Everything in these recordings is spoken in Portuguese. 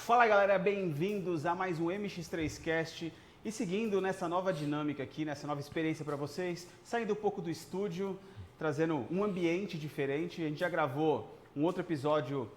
Fala galera, bem-vindos a mais um MX3Cast e seguindo nessa nova dinâmica aqui, nessa nova experiência para vocês, saindo um pouco do estúdio, trazendo um ambiente diferente. A gente já gravou um outro episódio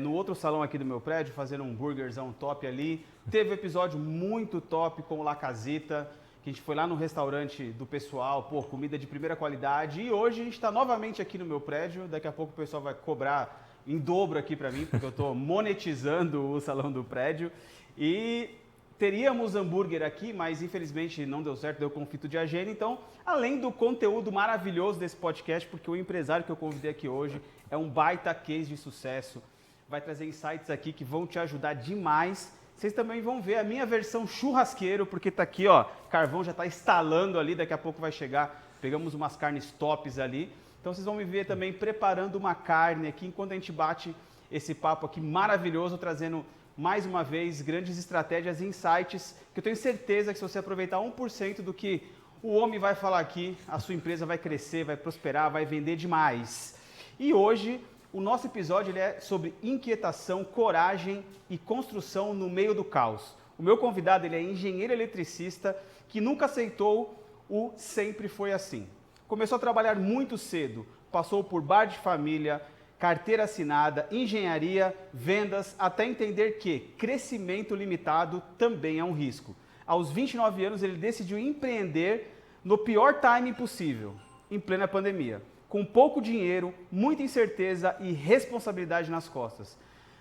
no outro salão aqui do meu prédio, fazendo um burgerzão top ali. Teve um episódio muito top com o La Casita, que a gente foi lá no restaurante do pessoal, comida de primeira qualidade. E hoje a gente está novamente aqui no meu prédio, daqui a pouco o pessoal vai cobrar em dobro aqui para mim, porque eu estou monetizando o salão do prédio. E teríamos hambúrguer aqui, mas infelizmente não deu certo, deu conflito de agenda. Então, além do conteúdo maravilhoso desse podcast, porque o empresário que eu convidei aqui hoje é um baita case de sucesso, vai trazer insights aqui que vão te ajudar demais. Vocês também vão ver a minha versão churrasqueiro, porque tá aqui, ó, carvão já está instalando ali, daqui a pouco vai chegar. Pegamos umas carnes tops ali. Então vocês vão me ver também preparando uma carne aqui, enquanto a gente bate esse papo aqui maravilhoso, trazendo mais uma vez grandes estratégias e insights, que eu tenho certeza que se você aproveitar 1% do que o homem vai falar aqui, a sua empresa vai crescer, vai prosperar, vai vender demais. E hoje o nosso episódio ele é sobre inquietação, coragem e construção no meio do caos. O meu convidado ele é engenheiro eletricista que nunca aceitou o sempre foi assim. Começou a trabalhar muito cedo, passou por bar de família, carteira assinada, engenharia, vendas, até entender que crescimento limitado também é um risco. Aos 29 anos ele decidiu empreender no pior timing possível, em plena pandemia, com pouco dinheiro, muita incerteza e responsabilidade nas costas.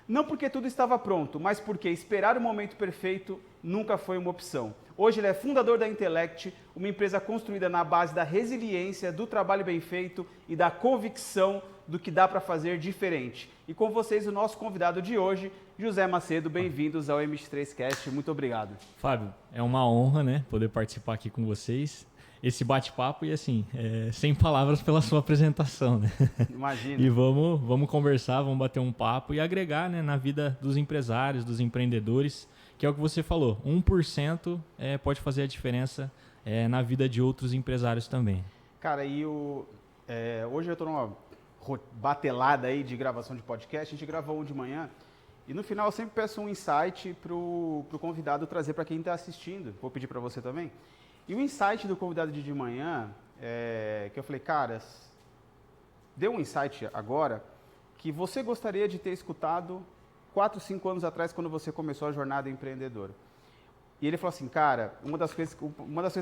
Não porque tudo estava pronto, mas porque esperar o momento perfeito nunca foi uma opção. Hoje ele é fundador da Intellect, uma empresa construída na base da resiliência, do trabalho bem feito e da convicção do que dá para fazer diferente. E com vocês o nosso convidado de hoje, José Macedo. Bem-vindos ao MX3Cast. Muito obrigado. Fábio, é uma honra, né, poder participar aqui com vocês. Esse bate-papo e assim, sem palavras pela sua apresentação, né? Imagina. E vamos conversar, vamos bater um papo e agregar, né, na vida dos empresários, dos empreendedores, que é o que você falou, 1% pode fazer a diferença na vida de outros empresários também. Cara, hoje eu estou numa batelada aí de gravação de podcast, a gente gravou um de manhã e no final eu sempre peço um insight para o convidado trazer para quem está assistindo, vou pedir para você também. E o insight do convidado de manhã, que eu falei, cara, deu um insight agora que você gostaria de ter escutado 4, 5 anos atrás, quando você começou a jornada empreendedora. E ele falou assim, cara, uma das coisas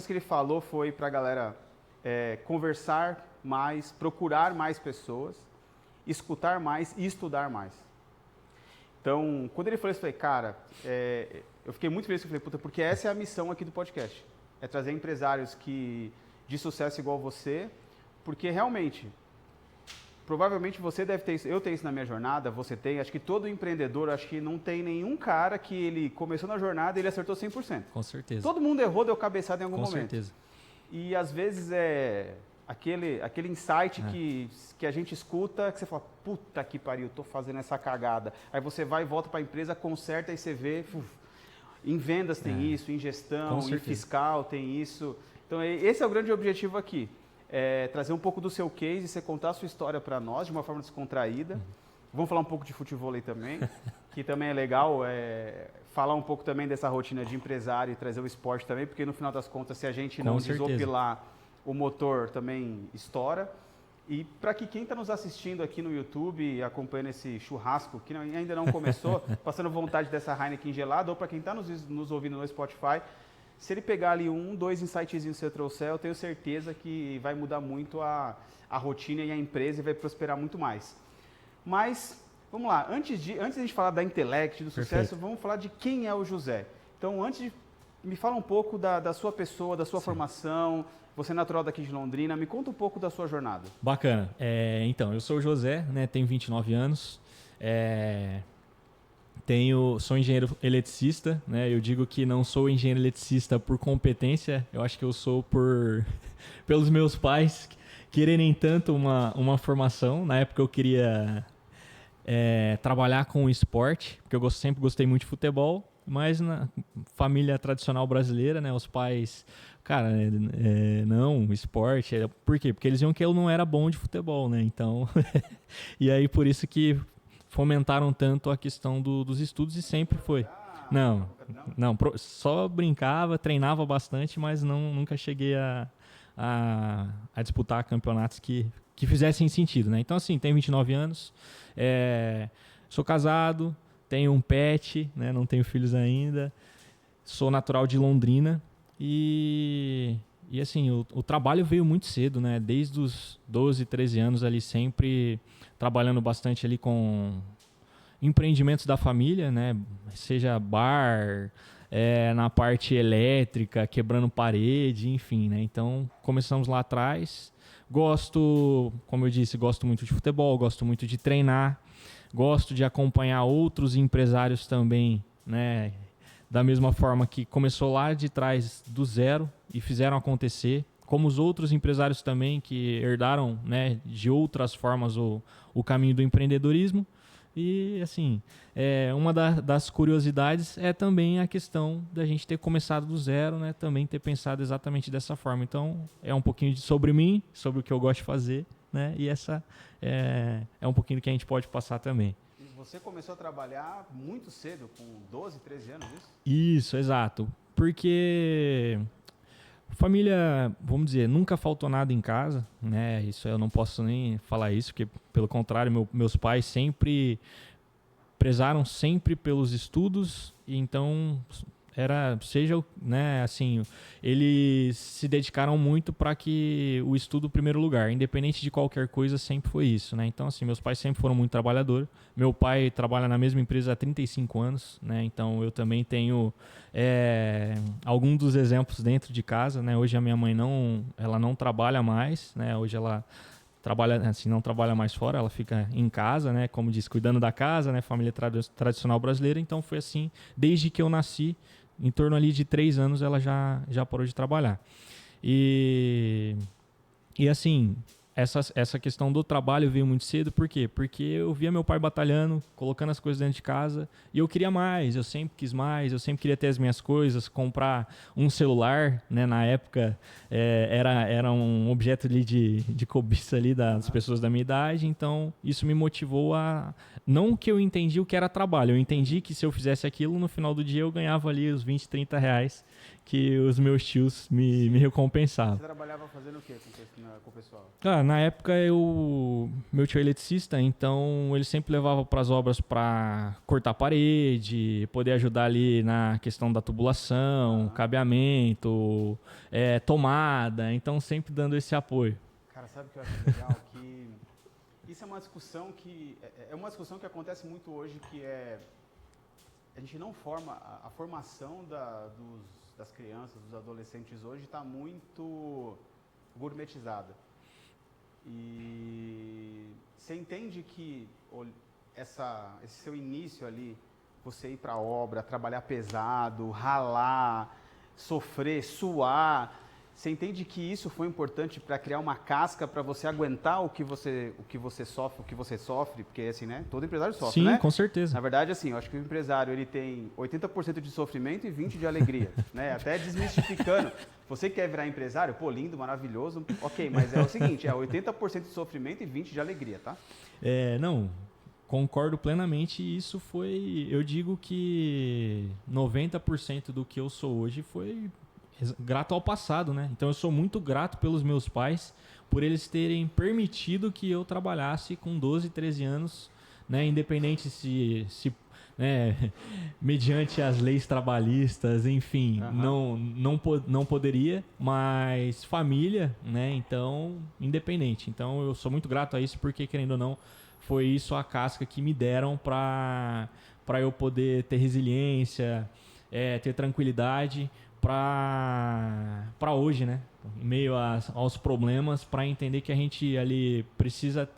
que ele falou foi para a galera conversar mais, procurar mais pessoas, escutar mais e estudar mais. Então, quando ele falou isso, eu falei, cara, eu fiquei muito feliz, eu falei, puta, porque essa é a missão aqui do podcast. É trazer empresários de sucesso igual você, porque realmente, provavelmente você deve ter isso, eu tenho isso na minha jornada, você tem, acho que todo empreendedor, acho que não tem nenhum cara que ele começou na jornada e ele acertou 100%. Com certeza. Todo mundo errou, deu cabeçada em algum momento. Com certeza. E às vezes aquele insight que a gente escuta, que você fala, puta que pariu, tô fazendo essa cagada. Aí você vai e volta para a empresa, conserta e você vê... Em vendas tem isso, em gestão, em fiscal tem isso. Então, esse é o grande objetivo aqui. Trazer um pouco do seu case, você contar a sua história para nós de uma forma descontraída. Vamos falar um pouco de futebol aí também, que também é legal. Falar um pouco também dessa rotina de empresário e trazer o esporte também, porque no final das contas, se a gente não desopilar, o motor também estoura. E para que quem está nos assistindo aqui no YouTube, acompanhando esse churrasco, que ainda não começou, passando vontade dessa Heineken gelada, ou para quem está nos ouvindo no Spotify, se ele pegar ali 1, 2 insightzinhos que você trouxer, eu tenho certeza que vai mudar muito a rotina e a empresa e vai prosperar muito mais. Mas, vamos lá, antes de a gente falar da Intellect, do sucesso, vamos falar de quem é o José. Então, me fala um pouco da sua pessoa, da sua formação. Você é natural daqui de Londrina, me conta um pouco da sua jornada. Bacana. Então, eu sou o José, né, tenho 29 anos, sou engenheiro eletricista, né, eu digo que não sou engenheiro eletricista por competência, eu acho que eu sou pelos meus pais quererem tanto uma formação. Na época eu queria trabalhar com o esporte, porque eu sempre gostei muito de futebol, mas na família tradicional brasileira, né, os pais... Cara, não, esporte, por quê? Porque eles viam que eu não era bom de futebol, né, então, e aí por isso que fomentaram tanto a questão dos estudos e sempre foi. Não, só brincava, treinava bastante, mas nunca cheguei a disputar campeonatos que fizessem sentido, né? Então, assim, tenho 29 anos, sou casado, tenho um pet, né? Não tenho filhos ainda, sou natural de Londrina e assim, o trabalho veio muito cedo, né? Desde os 12, 13 anos ali, sempre trabalhando bastante ali com empreendimentos da família, né? Seja bar, na parte elétrica, quebrando parede, enfim, né? Então, começamos lá atrás. Gosto, como eu disse, gosto muito de futebol, gosto muito de treinar, gosto de acompanhar outros empresários também, né? Da mesma forma que começou lá de trás do zero e fizeram acontecer, como os outros empresários também que herdaram, né, de outras formas o caminho do empreendedorismo. E, assim, uma das curiosidades é também a questão da gente ter começado do zero, né? Também ter pensado exatamente dessa forma. Então, é um pouquinho sobre mim, sobre o que eu gosto de fazer, né? E essa é um pouquinho do que a gente pode passar também. E você começou a trabalhar muito cedo, com 12, 13 anos, isso? Isso, exato. Porque família, vamos dizer, nunca faltou nada em casa, né? Isso eu não posso nem falar isso, porque pelo contrário, meus pais sempre prezaram sempre pelos estudos, e então né, assim, eles se dedicaram muito para que o estudo primeiro lugar, independente de qualquer coisa, sempre foi isso, né? Então, assim, meus pais sempre foram muito trabalhadores. Meu pai trabalha na mesma empresa há 35 anos, né? Então, eu também tenho alguns dos exemplos dentro de casa, né? Hoje a minha mãe ela não trabalha mais, né? Hoje ela trabalha, assim, não trabalha mais fora, ela fica em casa, né? Como diz, cuidando da casa, né? Família tradicional brasileira. Então, foi assim, desde que eu nasci, em torno ali de 3 anos, ela já parou de trabalhar. E assim, essa questão do trabalho veio muito cedo, por quê? Porque eu via meu pai batalhando, colocando as coisas dentro de casa, e eu queria mais, eu sempre quis mais, eu sempre queria ter as minhas coisas, comprar um celular, né? Na época era um objeto ali de cobiça ali das pessoas da minha idade, então isso me motivou a... Não que eu entendi o que era trabalho, eu entendi que se eu fizesse aquilo, no final do dia eu ganhava ali os 20, 30 reais que os meus tios me recompensavam. Você trabalhava fazendo o quê com o pessoal? Na época meu tio é eletricista, então ele sempre levava para as obras para cortar parede, poder ajudar ali na questão da tubulação, cabeamento, tomada, então sempre dando esse apoio. Cara, sabe o que eu acho legal? Que isso é uma discussão que acontece muito hoje, que a gente não forma, a formação das crianças, dos adolescentes hoje está muito gourmetizada. E você entende que esse seu início ali, você ir para a obra, trabalhar pesado, ralar, sofrer, suar, você entende que isso foi importante para criar uma casca para você aguentar o que você sofre, porque assim, né? Todo empresário sofre, Sim, né? Sim, com certeza. Na verdade, assim, eu acho que o empresário ele tem 80% de sofrimento e 20% de alegria, né? Até desmistificando. Você quer virar empresário? Pô, lindo, maravilhoso, ok, mas é o seguinte, 80% de sofrimento e 20% de alegria, tá? Não, concordo plenamente, isso foi, eu digo que 90% do que eu sou hoje foi grato ao passado, né? Então eu sou muito grato pelos meus pais, por eles terem permitido que eu trabalhasse com 12, 13 anos, né? Independente se né, mediante as leis trabalhistas, enfim, não poderia, mas família, né? Então, independente. Então eu sou muito grato a isso, porque querendo ou não, foi isso a casca que me deram para eu poder ter resiliência, ter tranquilidade para hoje, né? Em meio aos problemas, para entender que a gente ali precisa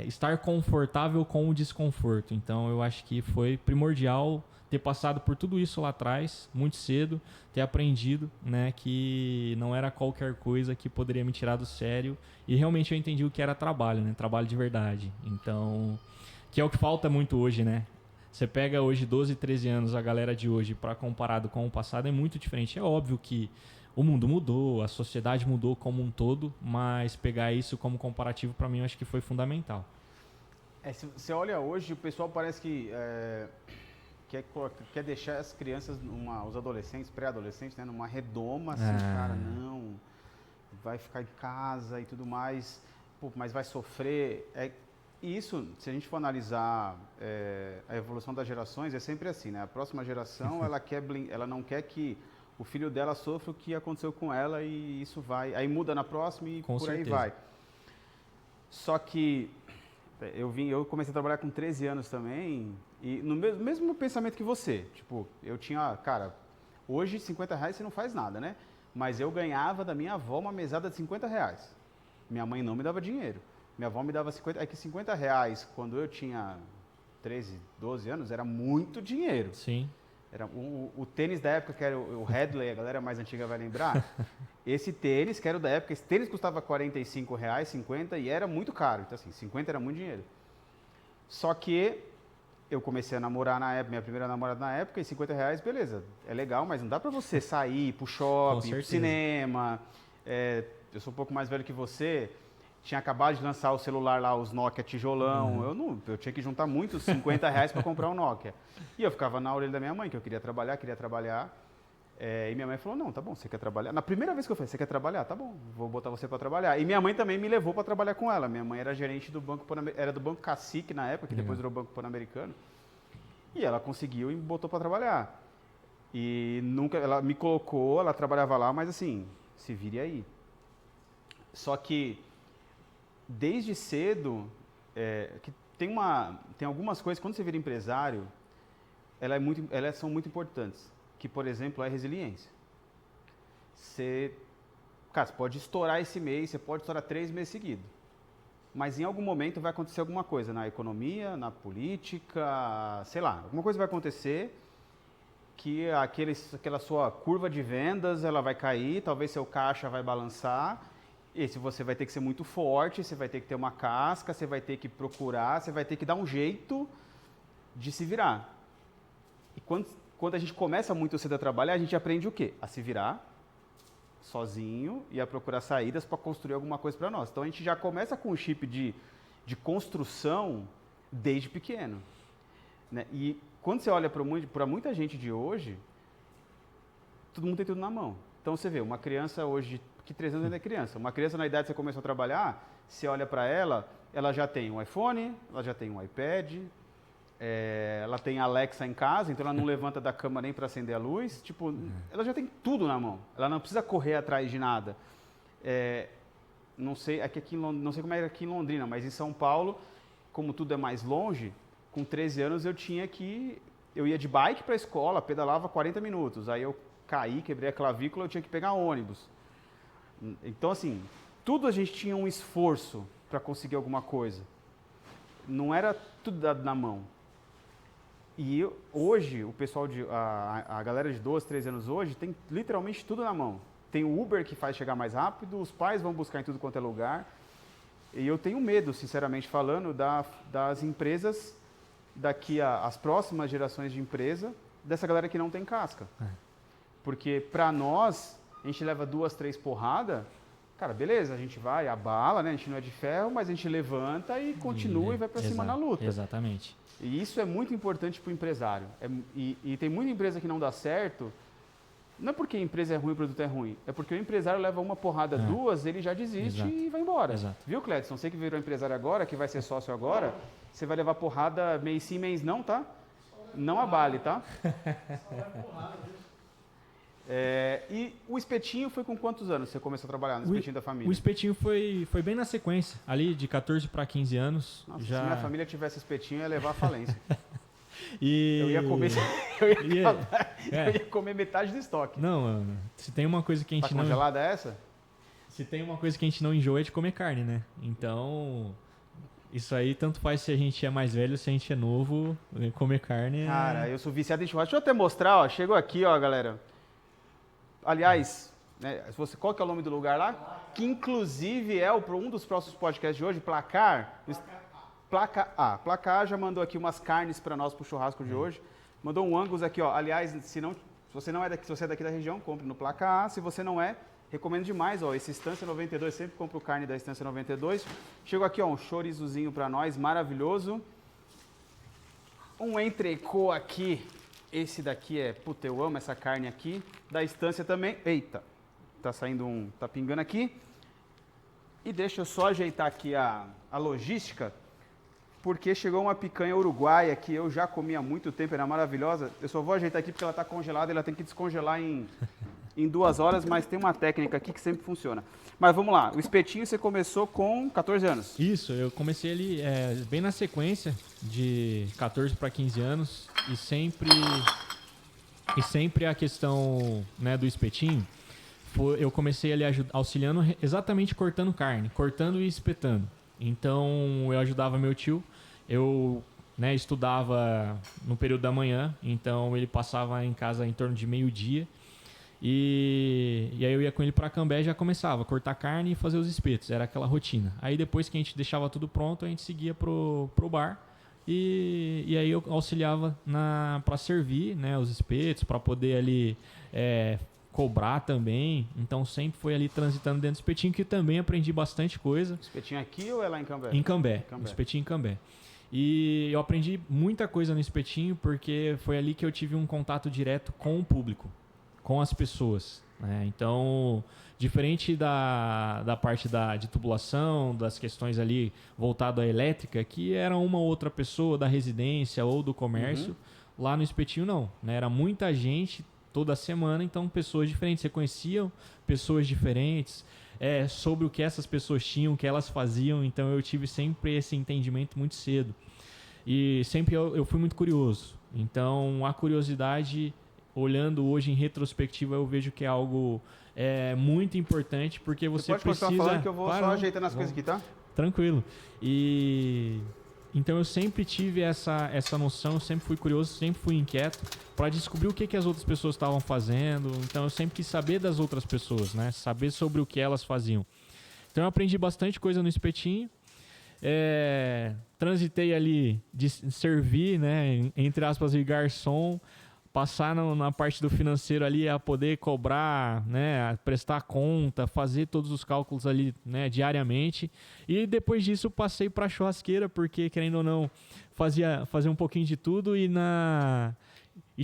estar confortável com o desconforto. Então eu acho que foi primordial ter passado por tudo isso lá atrás, muito cedo, ter aprendido, né, que não era qualquer coisa que poderia me tirar do sério, e realmente eu entendi o que era trabalho, né? Trabalho de verdade. Então, que é o que falta muito hoje, né? Você pega hoje 12, 13 anos, a galera de hoje, para comparado com o passado, é muito diferente. É óbvio que o mundo mudou, a sociedade mudou como um todo, mas pegar isso como comparativo, para mim, eu acho que foi fundamental. Se você olha hoje, o pessoal parece que quer deixar as crianças, os adolescentes, pré-adolescentes, né, numa redoma, assim, cara, não, vai ficar em casa e tudo mais, pô, mas vai sofrer. E isso, se a gente for analisar a evolução das gerações, é sempre assim, né? A próxima geração, ela não quer que o filho dela sofra o que aconteceu com ela e isso vai... Aí muda na próxima e Com por certeza. aí vai. Só que eu comecei a trabalhar com 13 anos também e no mesmo pensamento que você. Tipo, eu tinha... Cara, hoje R$50 você não faz nada, né? Mas eu ganhava da minha avó uma mesada de R$50. Minha mãe não me dava dinheiro. Minha avó me dava 50... É que R$50, quando eu tinha 13, 12 anos, era muito dinheiro. Sim. Era o tênis da época, que era o Headley, a galera mais antiga vai lembrar. Esse tênis, que era o da época, esse tênis custava R$45, 50 e era muito caro. Então, assim, 50 era muito dinheiro. Só que eu comecei a namorar na época, minha primeira namorada na época, e R$50, beleza, é legal, mas não dá pra você sair, ir pro shopping, pro cinema. Eu sou um pouco mais velho que você. Tinha acabado de lançar o celular lá, os Nokia tijolão. Eu tinha que juntar muitos R$50 para comprar um Nokia. E eu ficava na orelha da minha mãe, que eu queria trabalhar. E minha mãe falou, não, tá bom, você quer trabalhar? Na primeira vez que eu falei, você quer trabalhar? Tá bom, vou botar você para trabalhar. E minha mãe também me levou para trabalhar com ela. Minha mãe era gerente do Banco Pan-Americano, era do Banco Cacique na época, que depois virou Banco Pan-Americano. E ela conseguiu e me botou para trabalhar. E nunca, ela me colocou, ela trabalhava lá, mas assim, se vire aí. Só que desde cedo, que tem algumas coisas, quando você vira empresário, elas são muito importantes. Que, por exemplo, é a resiliência. Você pode estourar esse mês, você pode estourar 3 meses seguidos. Mas em algum momento vai acontecer alguma coisa na economia, na política, sei lá, alguma coisa vai acontecer que aquela sua curva de vendas ela vai cair, talvez seu caixa vai balançar. Esse você vai ter que ser muito forte, você vai ter que ter uma casca, você vai ter que procurar, você vai ter que dar um jeito de se virar. E quando a gente começa muito cedo a trabalhar, a gente aprende o quê? A se virar sozinho e a procurar saídas para construir alguma coisa para nós. Então a gente já começa com um chip de construção desde pequeno. Né? E quando você olha para muita gente de hoje, todo mundo tem tudo na mão. Então você vê, uma criança hoje, que 3 anos ainda é criança, uma criança na idade que você começou a trabalhar, você olha para ela, ela já tem um iPhone, ela já tem um iPad, ela tem a Alexa em casa, então ela não levanta da cama nem para acender a luz, tipo, ela já tem tudo na mão, ela não precisa correr atrás de nada. Não sei, não sei como é aqui em Londrina, mas em São Paulo, como tudo é mais longe, com 13 anos eu ia de bike para a escola, pedalava 40 minutos, aí eu caí, quebrei a clavícula, eu tinha que pegar ônibus. Então, assim, tudo a gente tinha um esforço para conseguir alguma coisa. Não era tudo dado na mão. E hoje, o pessoal, a galera de 12, 13 anos hoje, tem literalmente tudo na mão. Tem o Uber que faz chegar mais rápido, os pais vão buscar em tudo quanto é lugar. E eu tenho medo, sinceramente falando, das empresas, as próximas gerações de empresa, dessa galera que não tem casca. Porque para nós, a gente leva 2, 3 porradas, cara, beleza, a gente vai, abala, né? A gente não é de ferro, mas a gente levanta e continua e vai para cima na luta. Exatamente. E isso é muito importante para o empresário. E tem muita empresa que não dá certo, não é porque a empresa é ruim, o produto é ruim, é porque o empresário leva uma porrada, 2, ele já desiste e vai embora. Exato. Viu, Cledson? Você que virou empresário agora, que vai ser sócio agora, você vai levar porrada mês sim, mês não, tá? Não abale, tá? Só vai porrada, viu? E o espetinho foi com quantos anos você começou a trabalhar no espetinho da família? O espetinho foi bem na sequência, ali de 14 para 15 anos. Nossa, se minha família tivesse espetinho, eu ia levar a falência. E... Eu ia comer metade do estoque. Não, mano, se tem uma coisa que a gente tá congelada essa? Se tem uma coisa que a gente não enjoa é de comer carne, né? Então, isso aí tanto faz se a gente é mais velho, se a gente é novo, comer carne Cara, eu sou viciado em churrasco. Deixa eu até mostrar, ó. Chegou aqui, ó, galera. Aliás, né, qual que é o nome do lugar lá? Que inclusive é um dos próximos podcasts de hoje, Placar. Placa A. Placa A já mandou aqui umas carnes para nós pro churrasco de hoje. Mandou um Angus aqui, ó. Aliás, se você não é daqui, se você é daqui da região, compre no Placa A. Se você não é, Recomendo demais, ó, esse Estância 92, sempre compro carne da Estância 92. Chegou aqui, ó, um chorizozinho pra nós, maravilhoso. Um entrecô aqui, esse daqui puta, eu amo essa carne aqui. Da Estância também, eita, tá pingando aqui. E deixa eu só ajeitar aqui a logística, porque chegou uma picanha uruguaia que eu já comi há muito tempo, era maravilhosa. Eu só vou ajeitar aqui porque ela tá congelada, ela tem que descongelar em 2 horas, mas tem uma técnica aqui que sempre funciona. Mas vamos lá, o espetinho você começou com 14 anos. Isso, eu comecei ali bem na sequência, de 14 para 15 anos, e sempre a questão, né, do espetinho, eu comecei ali auxiliando exatamente cortando carne, cortando e espetando. Então eu ajudava meu tio, eu, né, estudava no período da manhã, então ele passava em casa em torno de meio-dia. E aí eu ia com ele pra Cambé e já começava a cortar carne e fazer os espetos, era aquela rotina. Aí depois que a gente deixava tudo pronto, a gente seguia pro bar e aí eu auxiliava pra servir, né, os espetos, pra poder ali cobrar também. Então sempre foi ali transitando dentro do espetinho, que também aprendi bastante coisa. Espetinho aqui ou é lá em Cambé? Em Cambé, espetinho em Cambé. E eu aprendi muita coisa no espetinho porque foi ali que eu tive um contato direto com o público, com as pessoas, né? Então, diferente da parte de tubulação, das questões ali voltado à elétrica, que era uma ou outra pessoa da residência ou do comércio, lá no espetinho não, né? Era muita gente toda semana, então pessoas diferentes, você conhecia pessoas diferentes, sobre o que essas pessoas tinham, o que elas faziam, então eu tive sempre esse entendimento muito cedo. E sempre eu fui muito curioso, então a curiosidade, olhando hoje em retrospectiva, eu vejo que é algo muito importante, porque você pode precisa... continuar falando que eu vou só ajeitando as coisas aqui, tá? Tranquilo. E então eu sempre tive essa noção, eu sempre fui curioso, sempre fui inquieto para descobrir o que as outras pessoas estavam fazendo. Então eu sempre quis saber das outras pessoas, né? Saber sobre o que elas faziam. Então eu aprendi bastante coisa no espetinho. Transitei ali de servir, né, entre aspas, de garçom, passar na parte do financeiro ali a poder cobrar, né, a prestar conta, fazer todos os cálculos ali, né, diariamente. E depois disso passei para a churrasqueira, porque querendo ou não, fazia um pouquinho de tudo e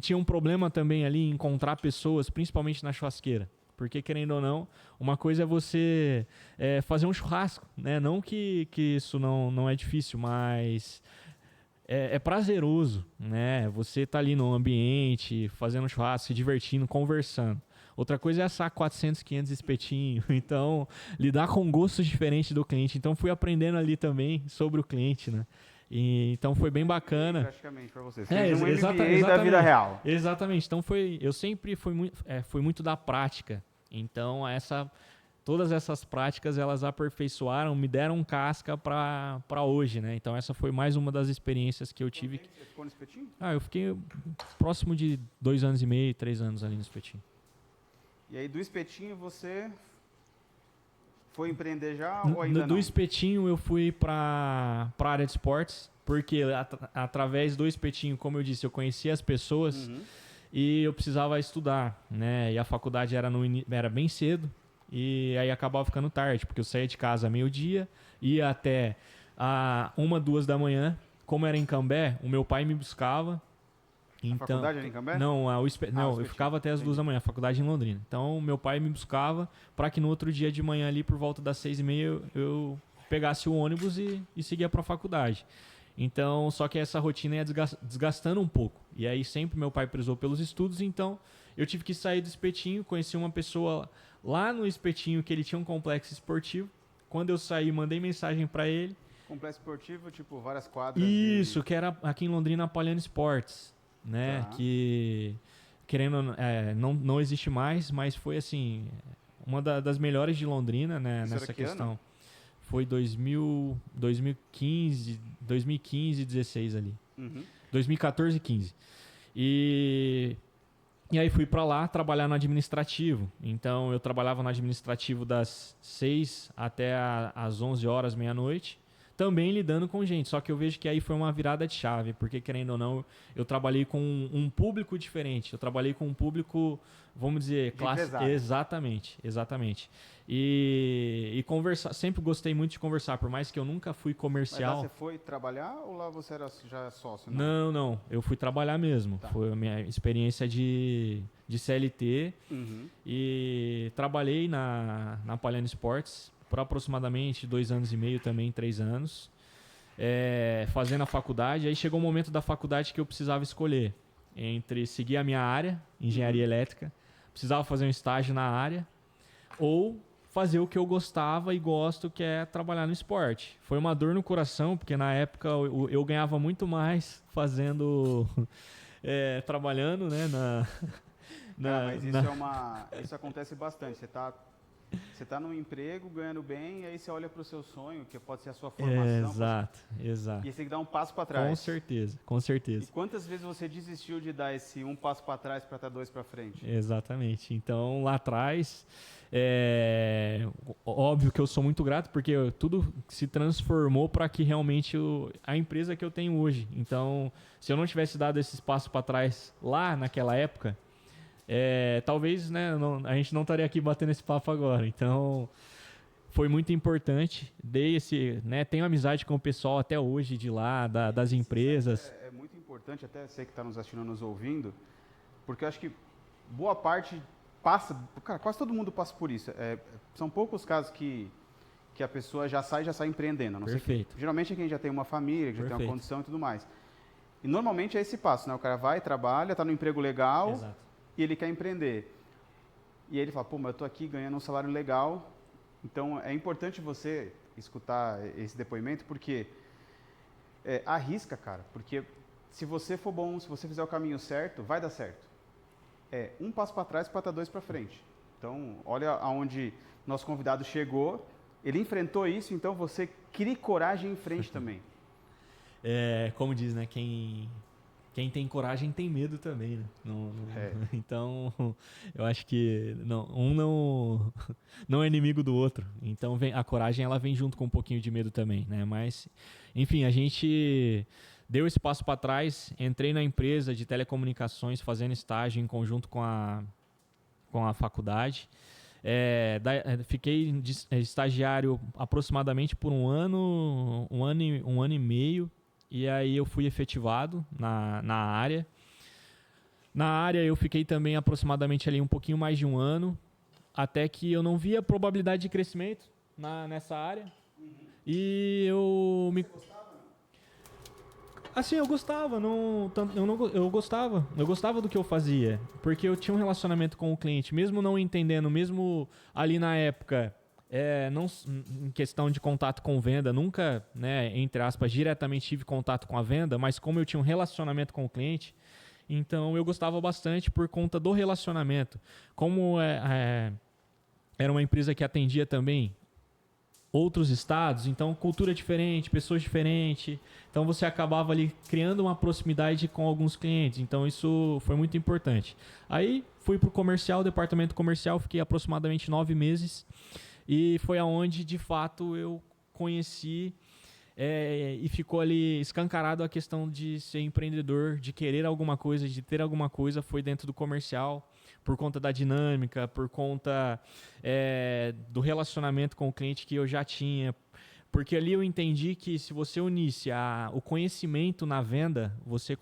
tinha um problema também ali em encontrar pessoas, principalmente na churrasqueira. Porque, querendo ou não, uma coisa é você fazer um churrasco, né? Não que isso não é difícil, mas é prazeroso, né? Você tá ali no ambiente, fazendo churrasco, se divertindo, conversando. Outra coisa é assar 400, 500 espetinhos. Então, lidar com gostos diferentes do cliente. Então, fui aprendendo ali também sobre o cliente, né? Então, foi bem bacana. Praticamente para você. Fez um MBA da vida real. Exatamente. Então, eu sempre fui muito da prática. Então, todas essas práticas, elas aperfeiçoaram, me deram casca para hoje, né? Então, essa foi mais uma das experiências que eu tive. Você ficou no espetinho? Eu fiquei próximo de 2 anos e meio, 3 anos ali no espetinho. E aí, do espetinho, você foi empreender já ou ainda não? Do espetinho, eu fui para a área de esportes, porque através do espetinho, como eu disse, eu conhecia as pessoas e eu precisava estudar, né? E a faculdade era bem cedo. E aí acabava ficando tarde, porque eu saía de casa meio-dia, ia até 1, 2 da manhã. Como era em Cambé, o meu pai me buscava. A faculdade era em Cambé? Não, eu ficava até as 2 da manhã, a faculdade em Londrina. Então, meu pai me buscava para que no outro dia de manhã, ali por volta das 6h30, eu pegasse o ônibus e seguia para a faculdade. Então, só que essa rotina ia desgastando um pouco. E aí sempre meu pai prezou pelos estudos, então eu tive que sair do espetinho, conheci uma pessoa lá no espetinho que ele tinha um complexo esportivo. Quando eu saí, mandei mensagem para ele. Complexo esportivo, tipo, várias quadras. Isso, que era aqui em Londrina, a Poliano Sports, né? Tá. Que, querendo, não existe mais, mas foi assim, uma das melhores de Londrina, né? Isso Nessa questão. Ano? Foi 2015, 16 ali. 2014 e 15. E aí fui para lá trabalhar no administrativo. Então eu trabalhava no administrativo das 6 até às 11 horas, meia-noite. também lidando com gente. Só que eu vejo que aí foi uma virada de chave, porque querendo ou não, eu trabalhei com um público diferente. Eu trabalhei com um público, vamos dizer, classe. Exatamente, exatamente. E conversar, sempre gostei muito de conversar, por mais que eu nunca fui comercial. Mas lá você foi trabalhar ou lá você era já sócio? Não, eu fui trabalhar mesmo. Tá. Foi a minha experiência de CLT. E trabalhei na Paliano Esportes por aproximadamente 2 anos e meio também, 3 anos. Fazendo a faculdade. Aí chegou o momento da faculdade que eu precisava escolher entre seguir a minha área, engenharia elétrica, precisava fazer um estágio na área, ou fazer o que eu gostava e gosto, que é trabalhar no esporte. Foi uma dor no coração, porque na época eu ganhava muito mais fazendo, trabalhando, né, mas isso acontece bastante. Você tá num emprego, ganhando bem, e aí você olha para o seu sonho, que pode ser a sua formação. Exato. E aí você tem que dar um passo para trás. Com certeza. E quantas vezes você desistiu de dar esse um passo para trás para dar 2 para frente? Exatamente. Então, lá atrás, óbvio que eu sou muito grato, porque tudo se transformou para que realmente a empresa que eu tenho hoje. Então, se eu não tivesse dado esse passo para trás lá naquela época, talvez, né, a gente não estaria aqui batendo esse papo agora. Então, foi muito importante. Tenho amizade com o pessoal até hoje de lá, das empresas. É muito importante, até você que está nos assistindo, nos ouvindo, porque eu acho que boa parte passa, cara, quase todo mundo passa por isso. São poucos casos que a pessoa já sai empreendendo. A não ser que, geralmente é quem já tem uma família, que já tem uma condição e tudo mais. E normalmente é esse passo, né? O cara vai, trabalha, está no emprego legal. Exato. E ele quer empreender. E aí ele fala, pô, mas eu tô aqui ganhando um salário legal. Então é importante você escutar esse depoimento, porque arrisca, cara. Porque se você for bom, se você fizer o caminho certo, vai dar certo. Um passo para trás para dar 2 para frente. Então, olha aonde nosso convidado chegou. Ele enfrentou isso, então você crie coragem em frente também. Como diz, né? Quem tem coragem tem medo também, né? Então, eu acho que não é inimigo do outro. Então, a coragem ela vem junto com um pouquinho de medo também, né? Mas, enfim, a gente deu esse passo para trás, entrei na empresa de telecomunicações fazendo estágio em conjunto com a faculdade. Fiquei estagiário aproximadamente por um ano e meio. E aí eu fui efetivado na área. Na área eu fiquei também aproximadamente ali um pouquinho mais de um ano, até que eu não via probabilidade de crescimento nessa área. E Você gostava? Assim, eu gostava, eu gostava do que eu fazia, porque eu tinha um relacionamento com o cliente, mesmo não entendendo, mesmo ali na época, não em questão de contato com venda, nunca, né, entre aspas, diretamente tive contato com a venda, mas como eu tinha um relacionamento com o cliente, então eu gostava bastante por conta do relacionamento. Como era uma empresa que atendia também outros estados, então cultura diferente, pessoas diferentes, então você acabava ali criando uma proximidade com alguns clientes, então isso foi muito importante. Aí fui para o comercial, departamento comercial, fiquei aproximadamente 9 meses e foi aonde de fato eu conheci e ficou ali escancarado a questão de ser empreendedor, de querer alguma coisa, de ter alguma coisa, foi dentro do comercial, por conta da dinâmica, por conta do relacionamento com o cliente que eu já tinha. Porque ali eu entendi que se você unisse o conhecimento na venda, você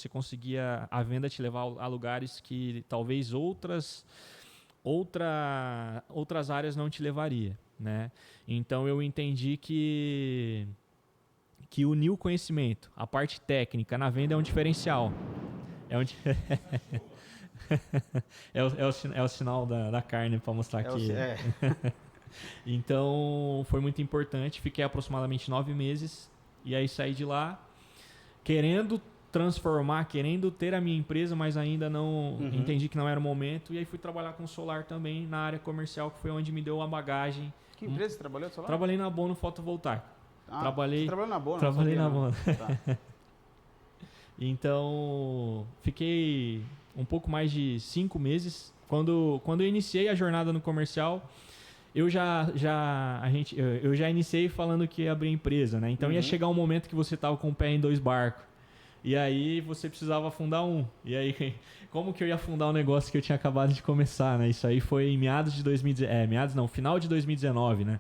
conseguia a venda te levar a lugares que talvez outras áreas não te levaria, né? Então eu entendi que unir o conhecimento, a parte técnica na venda é um diferencial. É o sinal da carne para mostrar que... Então, foi muito importante. Fiquei aproximadamente 9 meses. E aí saí de lá querendo transformar, querendo ter a minha empresa, mas ainda não entendi que não era o momento. E aí fui trabalhar com solar também na área comercial, que foi onde me deu a bagagem. Que empresa você trabalhou de solar? Trabalhei na Bono Fotovoltaico. Você trabalhou na Bono? Trabalhei na Bono. Tá. Então, fiquei um pouco mais de 5 meses. Quando eu iniciei a jornada no comercial, eu já iniciei falando que ia abrir empresa, né? Então ia chegar um momento que você tava com o pé em 2 barcos. E aí você precisava fundar um. E aí, como que eu ia fundar um negócio que eu tinha acabado de começar, né? Isso aí foi em meados de 2019, final de 2019, né?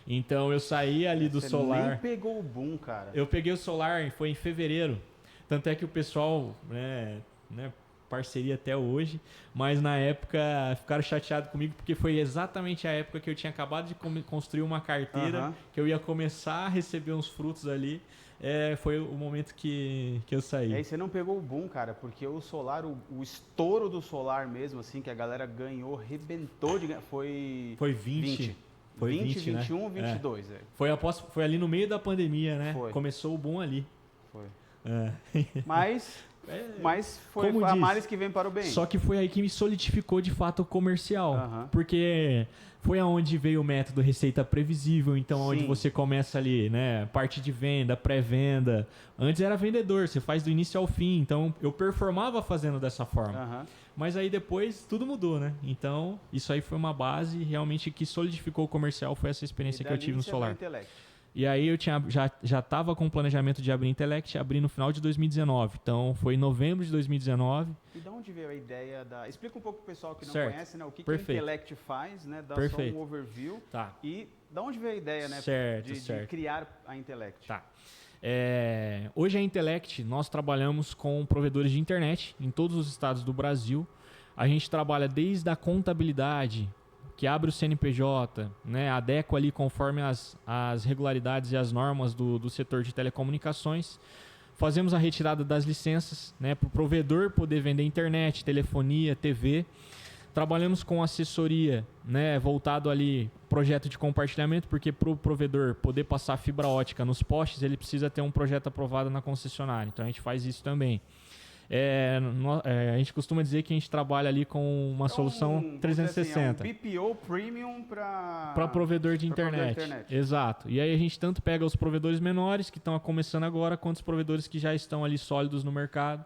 Então eu saí ali do solar. Você nem pegou o boom, cara. Eu peguei o solar, foi em fevereiro. Tanto é que o pessoal, né, parceria até hoje, mas na época ficaram chateados comigo porque foi exatamente a época que eu tinha acabado de construir uma carteira, que eu ia começar a receber uns frutos ali. Foi o momento que eu saí. Aí você não pegou o boom, cara, porque o solar, o estouro do solar mesmo, assim, que a galera ganhou, rebentou de ganhar, foi 20. Foi 20, 21, né? 22. Foi ali no meio da pandemia, né? Foi. Começou o boom ali. Foi. É. Mas foi a males que vem para o bem. Só que foi aí que me solidificou de fato o comercial. Porque foi aonde veio o método receita previsível. Então, onde você começa ali, né? Parte de venda, pré-venda. Antes era vendedor, você faz do início ao fim. Então, eu performava fazendo dessa forma. Mas aí depois tudo mudou, né? Então, isso aí foi uma base realmente que solidificou o comercial. Foi essa experiência que eu tive no solar. E aí eu já estava com o planejamento de abrir Intellect, abri no final de 2019. Então foi em novembro de 2019. E de onde veio a ideia da... Explica um pouco pro pessoal que não conhece, né? O que a Intellect faz, né? Dá só um overview. Tá. E de onde veio a ideia, né? De criar a Intellect. Tá. Hoje a Intellect, nós trabalhamos com provedores de internet em todos os estados do Brasil. A gente trabalha desde a contabilidade, que abre o CNPJ, né, adequa ali conforme as regularidades e as normas do setor de telecomunicações. Fazemos a retirada das licenças, né, para o provedor poder vender internet, telefonia, TV. Trabalhamos com assessoria, né, voltado ali projeto de compartilhamento, porque para o provedor poder passar fibra ótica nos postes, ele precisa ter um projeto aprovado na concessionária. Então a gente faz isso também. A gente costuma dizer que a gente trabalha ali com uma solução 360. Assim, BPO Premium para provedor de internet. Exato. E aí a gente tanto pega os provedores menores, que estão começando agora, quanto os provedores que já estão ali sólidos no mercado.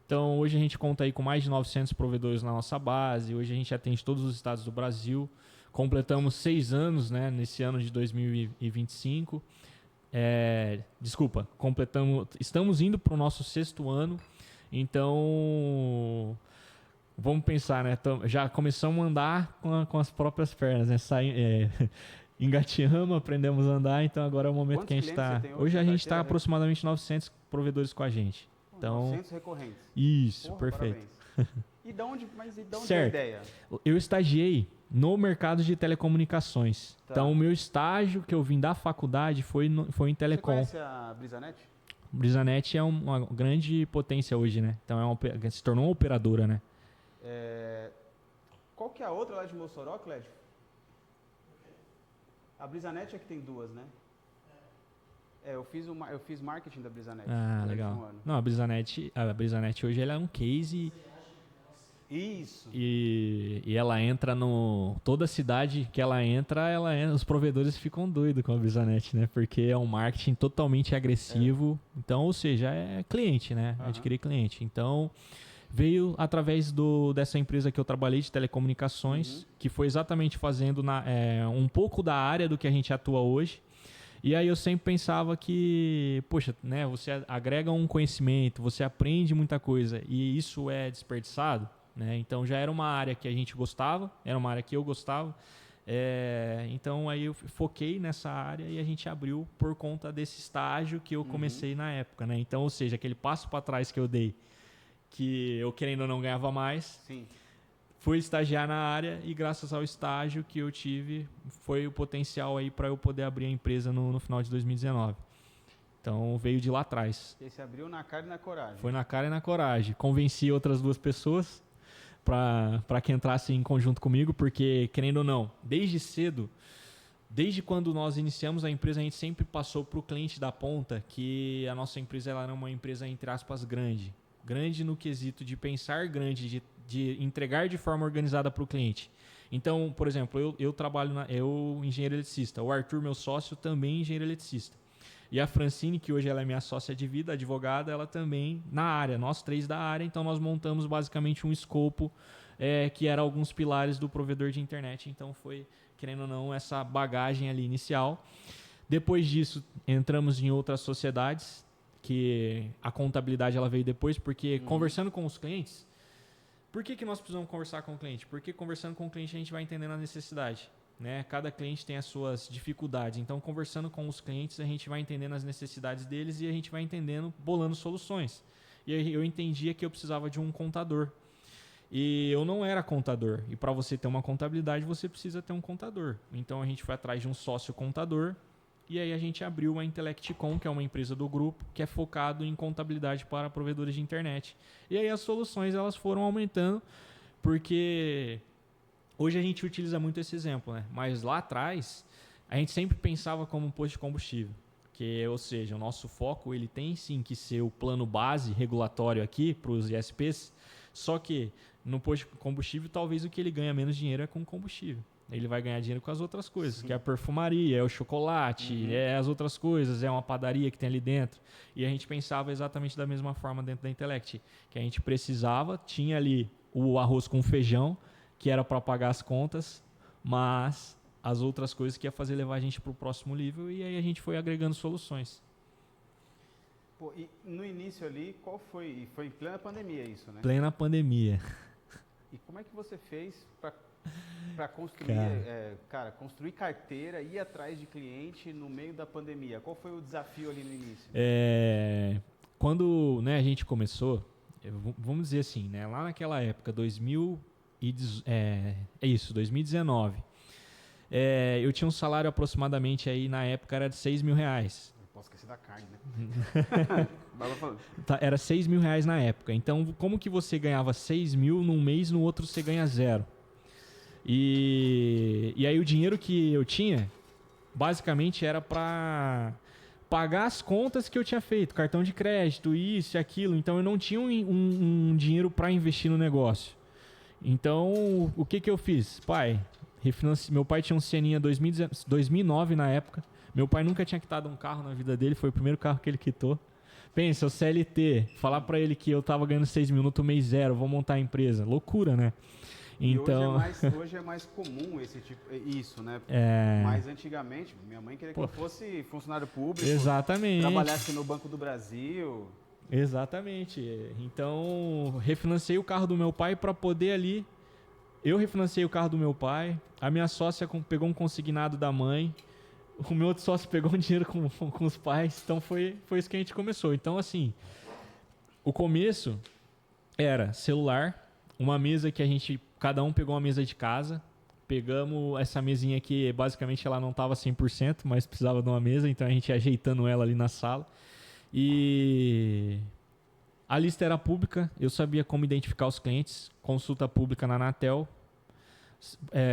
Então hoje a gente conta aí com mais de 900 provedores na nossa base. Hoje a gente atende todos os estados do Brasil. Completamos 6 anos, né, nesse ano de 2025. Estamos indo para o nosso 6º ano. Então, vamos pensar, né? Já começamos a andar com as próprias pernas, né? Engateamos, aprendemos a andar, então agora é o momento que a gente está... Hoje a gente está aproximadamente 900 provedores com a gente. Então, 900 recorrentes. Isso, perfeito. E de onde é a ideia? Eu estagiei no mercado de telecomunicações. Tá. Então, o meu estágio que eu vim da faculdade foi em telecom. Você conhece a Brisanet? Brisanet é uma grande potência hoje, né? Então se tornou uma operadora, né? Qual que é a outra lá de Mossoró, Clédio? A Brisanet é que tem 2, né? Eu fiz marketing da Brisanet. Ah, legal. Não, a Brisanet hoje ela é um case. Isso. E ela entra toda cidade que ela entra, os provedores ficam doidos com a Brisanet, né? Porque é um marketing totalmente agressivo. Então, ou seja, é cliente, né? Adquirir cliente. Então, veio através dessa empresa que eu trabalhei de telecomunicações, que foi exatamente fazendo um pouco da área do que a gente atua hoje. E aí eu sempre pensava que, poxa, né? Você agrega um conhecimento, você aprende muita coisa e isso é desperdiçado. Né? Então já era uma área que a gente gostava, era uma área que eu gostava, então aí eu foquei nessa área e a gente abriu por conta desse estágio que eu comecei na época, né? Então, ou seja, aquele passo para trás que eu dei, que eu querendo ou não ganhava mais, fui estagiar na área e graças ao estágio que eu tive, foi o potencial aí para eu poder abrir a empresa no final de 2019. Então veio de lá atrás. E você abriu na cara e na coragem. Foi na cara e na coragem. Convenci outras 2 pessoas para que entrassem em conjunto comigo, porque, querendo ou não, desde cedo, desde quando nós iniciamos a empresa, a gente sempre passou para o cliente da ponta que a nossa empresa ela era uma empresa, entre aspas, grande. Grande no quesito de pensar grande, de entregar de forma organizada para o cliente. Então, por exemplo, eu trabalho, eu engenheiro eletricista, o Arthur, meu sócio, também engenheiro eletricista. E a Francine, que hoje ela é minha sócia de vida, advogada, ela também na área, nós 3 da área, então nós montamos basicamente um escopo que era alguns pilares do provedor de internet. Então foi, querendo ou não, essa bagagem ali inicial. Depois disso, entramos em outras sociedades, que a contabilidade ela veio depois, porque conversando com os clientes, por que nós precisamos conversar com o cliente? Porque conversando com o cliente a gente vai entendendo a necessidade. Né? Cada cliente tem as suas dificuldades. Então, conversando com os clientes, a gente vai entendendo as necessidades deles e a gente vai entendendo, bolando soluções. E aí eu entendia que eu precisava de um contador. E eu não era contador. E para você ter uma contabilidade, você precisa ter um contador. Então, a gente foi atrás de um sócio contador. E aí a gente abriu a Intelectcom, que é uma empresa do grupo, que é focado em contabilidade para provedores de internet. E aí as soluções elas foram aumentando, porque hoje a gente utiliza muito esse exemplo, né? Mas lá atrás, a gente sempre pensava como um posto de combustível. Ou seja, o nosso foco ele tem sim que ser o plano base regulatório aqui para os ISPs, só que no posto de combustível talvez o que ele ganha menos dinheiro é com combustível. Ele vai ganhar dinheiro com as outras coisas, que é a perfumaria, é o chocolate, é as outras coisas, é uma padaria que tem ali dentro. E a gente pensava exatamente da mesma forma dentro da Intellect, que a gente precisava, tinha ali o arroz com feijão, que era para pagar as contas, mas as outras coisas que ia fazer levar a gente para o próximo nível, e aí a gente foi agregando soluções. Pô, e no início ali, qual foi? Foi em plena pandemia isso, né? Plena pandemia. E como é que você fez para construir, construir carteira, ir atrás de cliente no meio da pandemia? Qual foi o desafio ali no início? Quando a gente começou, vamos dizer assim, né, lá naquela época, 2019, eu tinha um salário aproximadamente aí na época era de R$6.000. Posso esquecer da carne, né? Era R$6.000 na época. Então, como que você ganhava 6.000 num mês, no outro você ganha 0? E aí o dinheiro que eu tinha, basicamente era para pagar as contas que eu tinha feito, cartão de crédito, isso e aquilo. Então eu não tinha um dinheiro para investir no negócio. Então o que eu fiz? Meu pai tinha um Seninha 2009 na época. Meu pai nunca tinha quitado um carro na vida dele, foi o primeiro carro que ele quitou. Pensa, o CLT, falar para ele que eu tava ganhando 6.000, no tomei 0, vou montar a empresa. Loucura, né? Então, hoje é mais comum isso, né? Mas antigamente, minha mãe queria que eu fosse funcionário público. Exatamente. Trabalhasse no Banco do Brasil. Exatamente. Então, refinancei o carro do meu pai para poder ali... Eu refinancei o carro do meu pai, a minha sócia pegou um consignado da mãe, o meu outro sócio pegou um dinheiro com os pais, então foi isso que a gente começou. Então, assim, o começo era celular, uma mesa que cada um pegou uma mesa de casa, pegamos essa mesinha aqui, basicamente ela não estava 100%, mas precisava de uma mesa, então a gente ia ajeitando ela ali na sala. E a lista era pública, eu sabia como identificar os clientes, consulta pública na Anatel,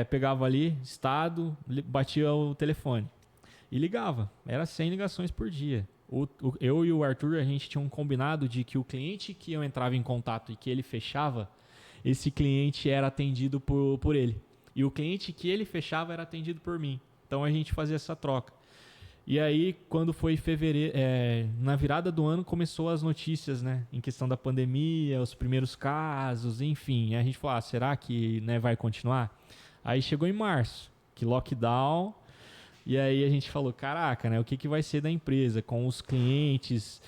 pegava ali, estado, batia o telefone e ligava, era 100 ligações por dia. Eu e o Arthur, a gente tinha um combinado de que o cliente que eu entrava em contato e que ele fechava, esse cliente era atendido por ele. E o cliente que ele fechava era atendido por mim. Então a gente fazia essa troca. E aí, quando foi fevereiro, na virada do ano, começou as notícias, né? Em questão da pandemia, os primeiros casos, enfim. Aí a gente falou, será que vai continuar? Aí chegou em março, que lockdown. E aí a gente falou, caraca, né? O que vai ser da empresa? Com os clientes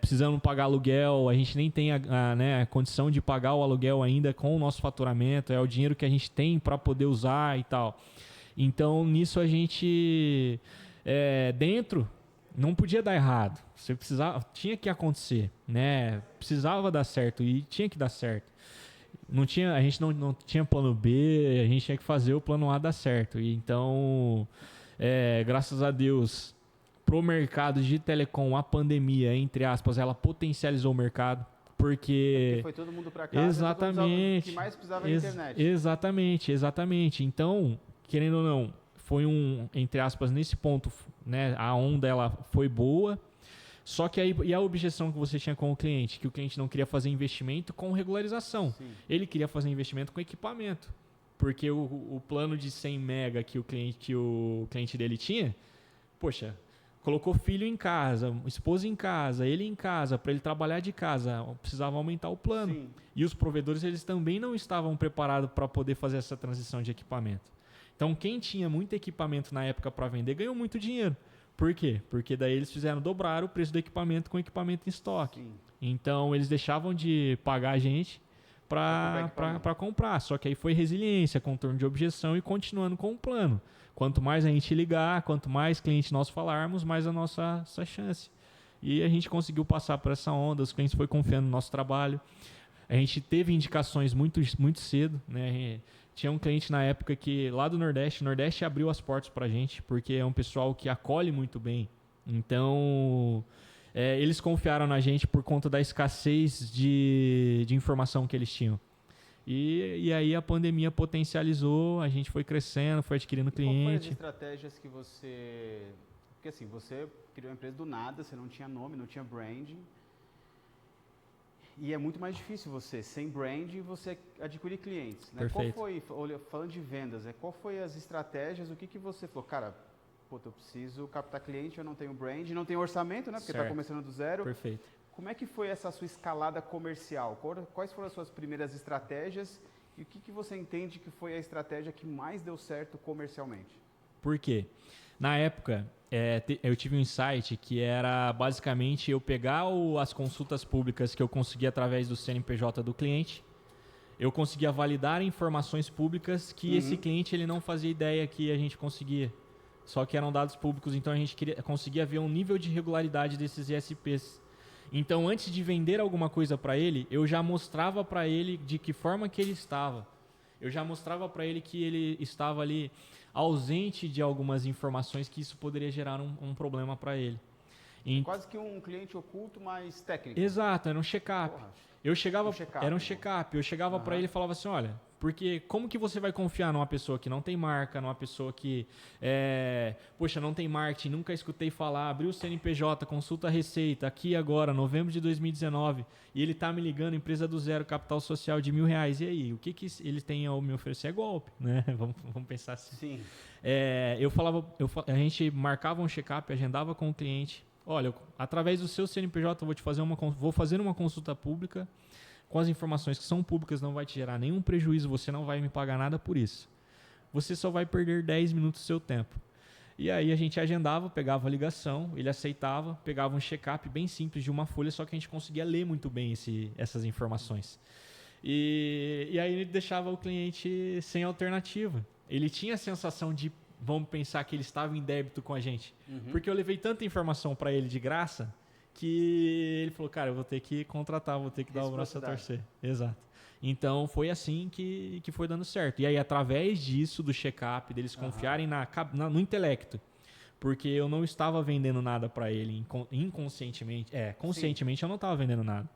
precisando pagar aluguel, a gente nem tem a condição de pagar o aluguel ainda com o nosso faturamento, é o dinheiro que a gente tem para poder usar e tal. Então, nisso a gente... dentro, não podia dar errado. Você tinha que acontecer, né? Precisava dar certo e tinha que dar certo. A gente não tinha plano B, a gente tinha que fazer o plano A dar certo. E então... graças a Deus, pro mercado de telecom, a pandemia, entre aspas, ela potencializou o mercado, porque foi todo mundo para casa, exatamente, o que mais precisava da internet. Exatamente. Então, querendo ou não, foi entre aspas, nesse ponto, né, a onda ela foi boa, só que aí, e a objeção que você tinha com o cliente? Que o cliente não queria fazer investimento com regularização. Sim. Ele queria fazer investimento com equipamento. Porque o plano de 100 mega que o cliente dele tinha, poxa, colocou filho em casa, esposa em casa, ele em casa, para ele trabalhar de casa, precisava aumentar o plano. Sim. E os provedores, eles também não estavam preparados para poder fazer essa transição de equipamento. Então, quem tinha muito equipamento na época para vender, ganhou muito dinheiro. Por quê? Porque daí eles fizeram dobrar o preço do equipamento com equipamento em estoque. Sim. Então, eles deixavam de pagar a gente para comprar. Só que aí foi resiliência, contorno de objeção e continuando com o plano. Quanto mais a gente ligar, quanto mais cliente nós falarmos, mais a nossa chance. E a gente conseguiu passar por essa onda, os clientes foram confiando no nosso trabalho. A gente teve indicações muito, muito cedo, né? Tinha um cliente na época que, lá do Nordeste, o Nordeste abriu as portas para a gente, porque é um pessoal que acolhe muito bem. Então, eles confiaram na gente por conta da escassez de informação que eles tinham. E aí a pandemia potencializou, a gente foi crescendo, foi adquirindo cliente. Qual foram as estratégias que você... Porque assim, você criou uma empresa do nada, você não tinha nome, não tinha branding. E é muito mais difícil você, sem brand, você adquirir clientes. Né? Perfeito. Qual foi, falando de vendas, qual foi as estratégias, o que você falou? Cara, eu preciso captar cliente, eu não tenho brand, não tenho orçamento, né? Porque está começando do zero. Perfeito. Como é que foi essa sua escalada comercial? Quais foram as suas primeiras estratégias e o que você entende que foi a estratégia que mais deu certo comercialmente? Por quê? Na época, eu tive um insight que era basicamente eu pegar as consultas públicas que eu conseguia através do CNPJ do cliente, eu conseguia validar informações públicas que esse cliente ele não fazia ideia que a gente conseguia. Só que eram dados públicos, então a gente conseguia ver um nível de regularidade desses ISPs. Então, antes de vender alguma coisa para ele, eu já mostrava para ele de que forma que ele estava. Eu já mostrava para ele que ele estava ali ausente de algumas informações que isso poderia gerar um problema para ele. Quase que um cliente oculto, mas técnico. Exato, era um check-up. Era um check-up. Eu chegava para ele e falava assim, olha, porque como que você vai confiar numa pessoa que não tem marca, numa pessoa que, não tem marketing, nunca escutei falar, abriu o CNPJ, consulta a receita, aqui agora, novembro de 2019, e ele tá me ligando, empresa do zero, capital social de R$1.000, e aí, o que ele tem a me oferecer? É golpe, né? Vamos pensar assim. Sim. A gente marcava um check-up, agendava com o cliente, olha, através do seu CNPJ vou fazer uma consulta pública com as informações que são públicas, não vai te gerar nenhum prejuízo, você não vai me pagar nada por isso. Você só vai perder 10 minutos do seu tempo. E aí a gente agendava, pegava a ligação, ele aceitava, pegava um check-up bem simples de uma folha, só que a gente conseguia ler muito bem essas informações. E aí ele deixava o cliente sem alternativa. Ele tinha a sensação de, vamos pensar que ele estava em débito com a gente. Porque eu levei tanta informação para ele de graça que ele falou, cara, eu vou ter que contratar, vou ter que dar o braço a torcer. Exato. Então foi assim que foi dando certo. E aí, através disso, do check-up, deles confiarem no intelecto, porque eu não estava vendendo nada para ele inconscientemente. Conscientemente eu não estava vendendo nada.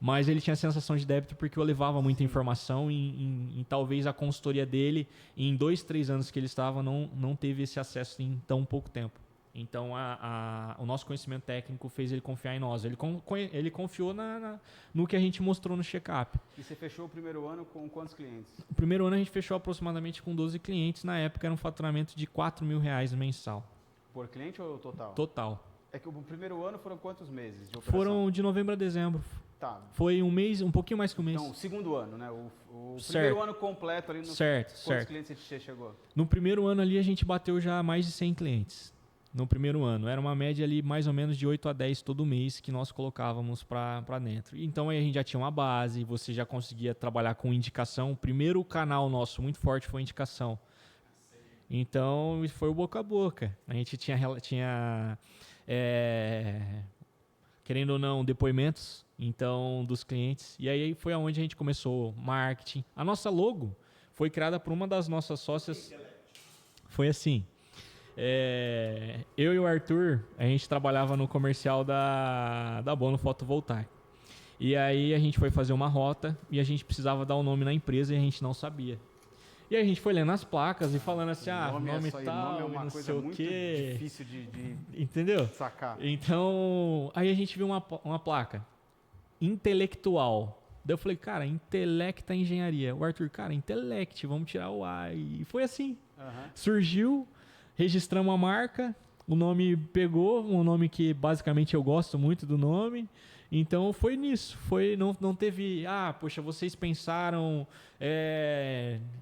Mas ele tinha a sensação de débito porque eu levava muita informação e talvez a consultoria dele, em 2, 3 anos que ele estava, não teve esse acesso em tão pouco tempo. Então, o nosso conhecimento técnico fez ele confiar em nós. Ele confiou no que a gente mostrou no check-up. E você fechou o primeiro ano com quantos clientes? O primeiro ano a gente fechou aproximadamente com 12 clientes. Na época era um faturamento de R$4.000 mensal. Por cliente ou total? Total. É que o primeiro ano foram quantos meses de operação? Foram de novembro a dezembro. Tá. Foi um mês, um pouquinho mais que um mês. Então, o segundo ano, né? O primeiro ano completo ali. Quantos clientes você chegou? No primeiro ano ali a gente bateu já mais de 100 clientes. No primeiro ano. Era uma média ali mais ou menos de 8 a 10 todo mês que nós colocávamos para dentro. Então aí a gente já tinha uma base, você já conseguia trabalhar com indicação. O primeiro canal nosso muito forte foi indicação. Então foi o boca a boca. A gente tinha querendo ou não, depoimentos dos clientes. E aí foi aonde a gente começou marketing. A nossa logo foi criada por uma das nossas sócias. Foi assim. Eu e o Arthur, a gente trabalhava no comercial da Bono Fotovoltaico. E aí a gente foi fazer uma rota e a gente precisava dar o nome na empresa e a gente não sabia. E aí a gente foi lendo as placas e falando assim, nome tal, nome é uma não coisa sei o muito quê. difícil de entendeu? Sacar. Então, aí a gente viu uma placa, intelectual. Daí eu falei, cara, intelecta engenharia. O Arthur, cara, intellect, vamos tirar o A. E foi assim. Surgiu, registramos a marca, o nome pegou, um nome que basicamente eu gosto muito do nome. Então foi nisso, não teve, poxa, vocês pensaram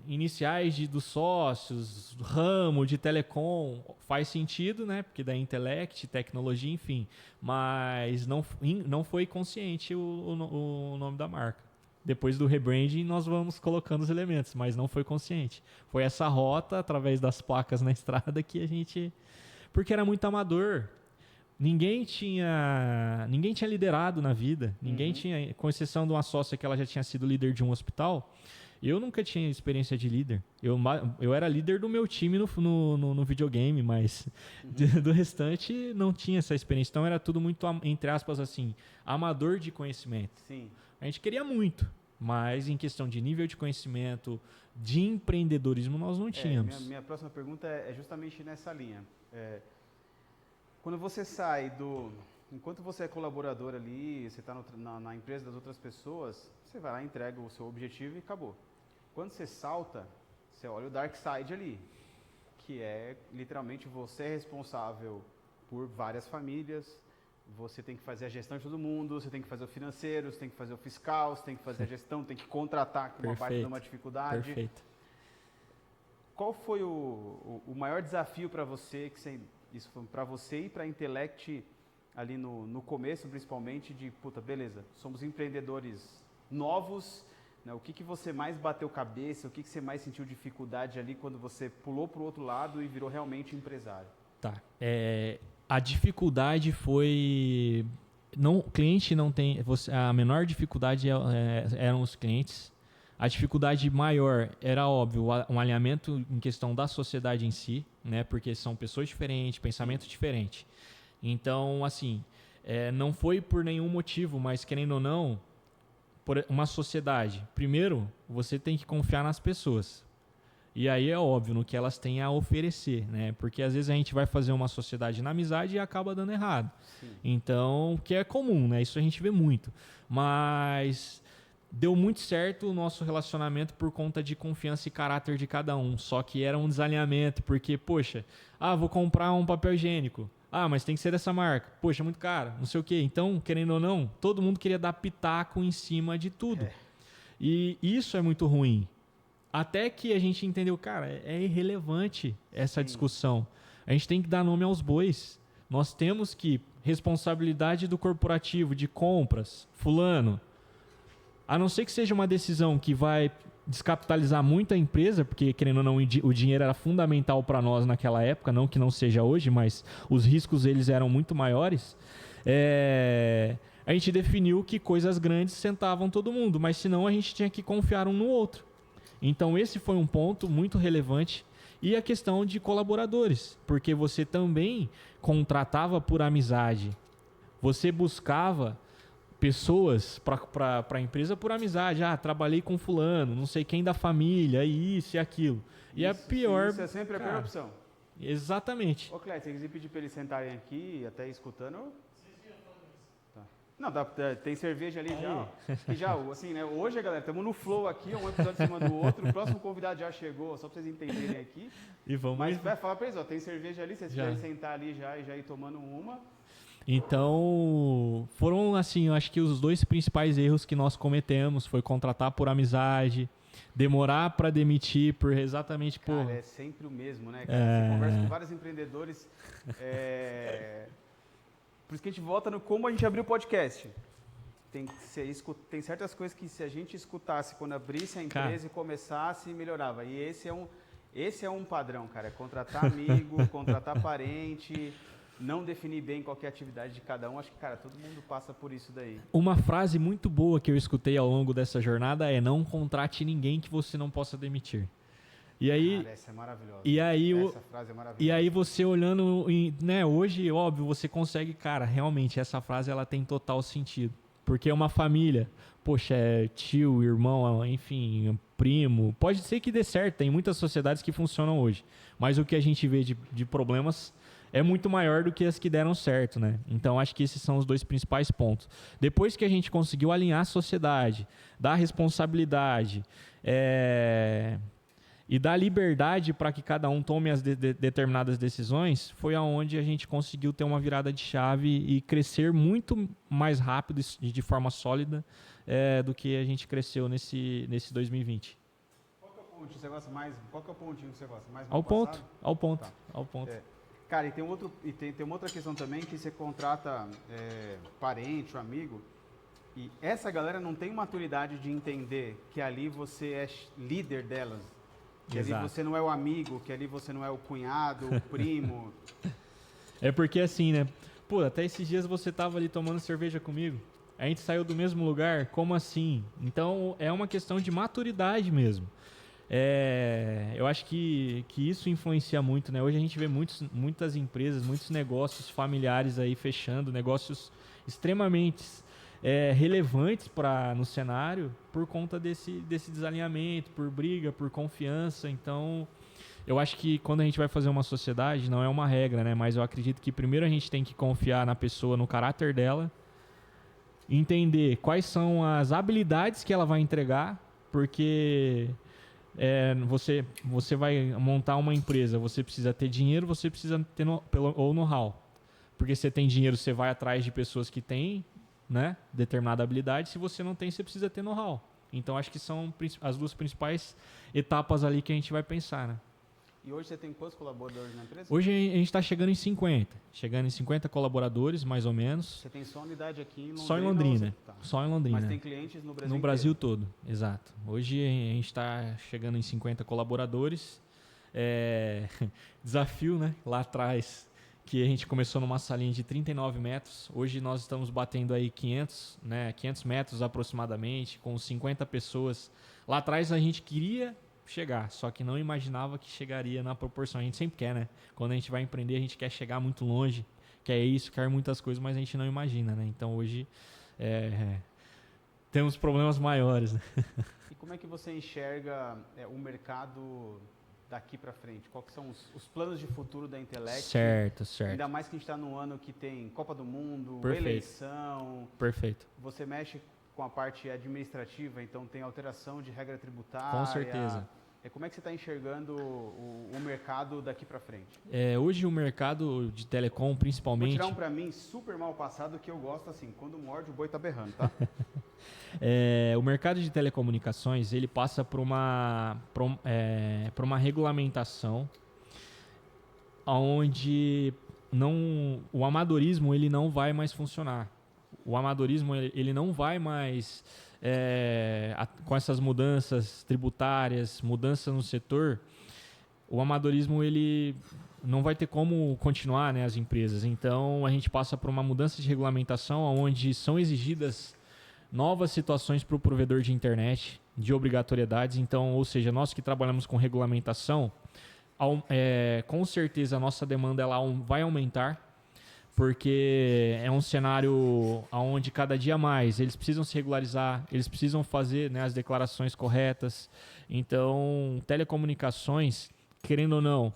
iniciais dos sócios, ramo de telecom, faz sentido, né? Porque da Intellect, tecnologia, enfim, mas não foi consciente o nome da marca. Depois do rebranding nós vamos colocando os elementos, mas não foi consciente. Foi essa rota, através das placas na estrada, que a gente... Porque era muito amador. Ninguém tinha liderado na vida, ninguém tinha, com exceção de uma sócia que ela já tinha sido líder de um hospital, eu nunca tinha experiência de líder. Eu era líder do meu time no videogame, mas do restante não tinha essa experiência. Então era tudo muito, entre aspas, assim, amador de conhecimento. Sim. A gente queria muito, mas em questão de nível de conhecimento, de empreendedorismo, nós não tínhamos. Minha próxima pergunta é justamente nessa linha. Quando você sai enquanto você é colaborador ali, você está na empresa das outras pessoas, você vai lá, entrega o seu objetivo e acabou. Quando você salta, você olha o dark side ali, que é literalmente você é responsável por várias famílias, você tem que fazer a gestão de todo mundo, você tem que fazer o financeiro, você tem que fazer o fiscal, você tem que fazer a gestão, tem que contratar, que uma parte de uma dificuldade. Perfeito. Qual foi o maior desafio para você, isso foi para você e para a Intellect ali no começo, principalmente, de, beleza, somos empreendedores novos, né? O que você mais bateu cabeça, o que você mais sentiu dificuldade ali quando você pulou para o outro lado e virou realmente empresário? Tá. A dificuldade foi... o cliente não tem... a menor dificuldade eram os clientes. A dificuldade maior era, óbvio, um alinhamento em questão da sociedade em si, né? Porque são pessoas diferentes, pensamento diferente. Então, assim, não foi por nenhum motivo, mas querendo ou não, por uma sociedade. Primeiro, você tem que confiar nas pessoas. E aí é óbvio no que elas têm a oferecer, né? Porque às vezes a gente vai fazer uma sociedade na amizade e acaba dando errado. Sim. Então, que é comum, né? Isso a gente vê muito. Mas... deu muito certo o nosso relacionamento por conta de confiança e caráter de cada um. Só que era um desalinhamento, porque, poxa, vou comprar um papel higiênico. Mas tem que ser dessa marca. Poxa, muito caro, não sei o quê. Então, querendo ou não, todo mundo queria dar pitaco em cima de tudo. E isso é muito ruim. Até que a gente entendeu, cara, é irrelevante essa discussão. A gente tem que dar nome aos bois. Nós temos que, responsabilidade do corporativo, de compras, fulano... A não ser que seja uma decisão que vai descapitalizar muito a empresa, porque, querendo ou não, o dinheiro era fundamental para nós naquela época, não que não seja hoje, mas os riscos eles eram muito maiores. A gente definiu que coisas grandes sentavam todo mundo, mas senão a gente tinha que confiar um no outro. Então esse foi um ponto muito relevante. E a questão de colaboradores, porque você também contratava por amizade. Você buscava... pessoas para a empresa por amizade. Trabalhei com fulano, não sei quem da família, isso e aquilo. E a pior... Isso é sempre a pior opção. Exatamente. Ô, Clécio, você quiser pedir para eles sentarem aqui, até escutando... Tá. Não, tem cerveja ali já. E já, assim, né? Hoje, galera, estamos no flow aqui, um episódio em cima do outro. O próximo convidado já chegou, só para vocês entenderem aqui. E vamos... Mas vai falar para eles, tem cerveja ali, se vocês quiserem sentar ali já e já ir tomando uma... Então, foram assim, eu acho que os dois principais erros que nós cometemos foi contratar por amizade, demorar para demitir por exatamente por... Cara, é sempre o mesmo, né? Cara? Você conversa com vários empreendedores, por isso que a gente volta no como a gente abriu o podcast. Tem certas coisas que se a gente escutasse quando abrisse a empresa e começasse, melhorava. E esse é um padrão, cara, é contratar amigo, contratar parente... não definir bem qual que é a atividade de cada um. Acho que, cara, todo mundo passa por isso daí. Uma frase muito boa que eu escutei ao longo dessa jornada é: não contrate ninguém que você não possa demitir. E aí, cara, essa é maravilhosa. Essa frase é maravilhosa. E aí você olhando, né, hoje, óbvio, você consegue, cara, realmente essa frase ela tem total sentido. Porque é uma família, poxa, é tio, irmão, enfim, primo. Pode ser que dê certo, tem muitas sociedades que funcionam hoje. Mas o que a gente vê de problemas é muito maior do que as que deram certo, né? Então, acho que esses são os dois principais pontos. Depois que a gente conseguiu alinhar a sociedade, dar responsabilidade, e dar liberdade para que cada um tome as determinadas decisões, foi aonde a gente conseguiu ter uma virada de chave e crescer muito mais rápido e de forma sólida do que a gente cresceu nesse 2020. Qual que é o ponto que você gosta mais? Qual que é o pontinho que você gosta mais? Ao ponto. Tá. Ao ponto. Cara, e tem uma outra questão também, que você contrata parente ou amigo, e essa galera não tem maturidade de entender que ali você é líder delas. Que ali você não é o amigo, que ali você não é o cunhado, o primo. É porque assim, né? Pô, até esses dias você tava ali tomando cerveja comigo. A gente saiu do mesmo lugar, como assim? Então é uma questão de maturidade mesmo. Eu acho que isso influencia muito, né? Hoje a gente vê muitas empresas, muitos negócios familiares aí fechando, negócios extremamente relevantes no cenário por conta desse desalinhamento, por briga, por confiança. Então, eu acho que quando a gente vai fazer uma sociedade, não é uma regra, né? Mas eu acredito que primeiro a gente tem que confiar na pessoa, no caráter dela, entender quais são as habilidades que ela vai entregar, porque você vai montar uma empresa, você precisa ter dinheiro, você precisa ter ou know-how. Porque você tem dinheiro, você vai atrás de pessoas que têm, né, determinada habilidade. Se você não tem, você precisa ter know-how. Então, acho que são as duas principais etapas ali que a gente vai pensar, né? E hoje você tem quantos colaboradores na empresa? Hoje a gente está chegando em 50. Chegando em 50 colaboradores, mais ou menos. Você tem só unidade aqui em Londrina? Só em Londrina. Tá. Só em Londrina. Mas tem clientes no Brasil No Brasil todo, exato. Hoje a gente está chegando em 50 colaboradores. Desafio, né? Lá atrás, que a gente começou numa salinha de 39 metros. Hoje nós estamos batendo aí 500, né? 500 metros aproximadamente, com 50 pessoas. Lá atrás a gente queria chegar, só que não imaginava que chegaria na proporção. A gente sempre quer, né? Quando a gente vai empreender, a gente quer chegar muito longe, quer isso, quer muitas coisas, mas a gente não imagina, né? Então hoje temos problemas maiores, né? E como é que você enxerga o mercado daqui para frente? Quais são os planos de futuro da Intelect? Certo. Ainda mais que a gente está num ano que tem Copa do Mundo, Perfeito. Eleição. Perfeito. Você mexe com a parte administrativa, então tem alteração de regra tributária. Com certeza. Como é que você está enxergando o mercado daqui para frente? Hoje o mercado de telecom, principalmente... Vou tirar um para mim super mal passado que eu gosto assim, quando morde o boi tá berrando, tá? O mercado de telecomunicações, ele passa por uma regulamentação onde o amadorismo ele não vai mais funcionar. O amadorismo ele não vai mais, com essas mudanças tributárias, mudanças no setor, o amadorismo ele não vai ter como continuar, né, as empresas. Então, a gente passa por uma mudança de regulamentação onde são exigidas novas situações para o provedor de internet, de obrigatoriedades. Então, ou seja, nós que trabalhamos com regulamentação, com certeza a nossa demanda ela vai aumentar, porque é um cenário onde cada dia mais eles precisam se regularizar, eles precisam fazer, né, as declarações corretas. Então, telecomunicações, querendo ou não,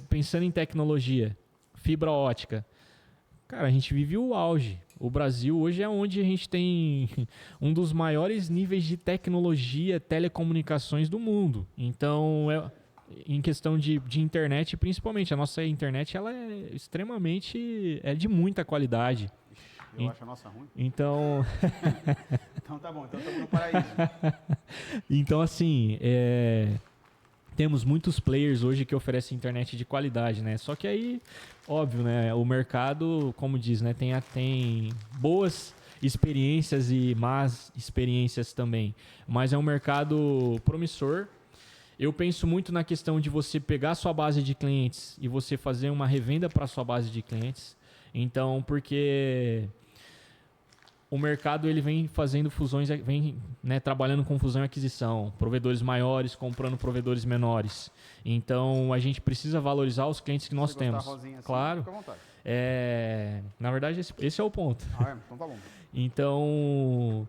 pensando em tecnologia, fibra ótica, cara, a gente vive o auge. O Brasil hoje é onde a gente tem um dos maiores níveis de tecnologia, telecomunicações do mundo. Então, em questão de internet, principalmente, a nossa internet ela é extremamente... é de muita qualidade. Eu acho a nossa ruim. Então... Então tá bom, então estamos no paraíso. Então, assim, temos muitos players hoje que oferecem internet de qualidade, né? Só que aí, óbvio, né? O mercado, como diz, né? Tem boas experiências e más experiências também. Mas é um mercado promissor. Eu penso muito na questão de você pegar a sua base de clientes e você fazer uma revenda para a sua base de clientes. Então, porque o mercado ele vem fazendo fusões, vem, né, trabalhando com fusão e aquisição, provedores maiores comprando provedores menores. Então, a gente precisa valorizar os clientes que nós temos. Assim, claro. Fica à vontade. Na verdade, esse é o ponto. Então tá bom. Então...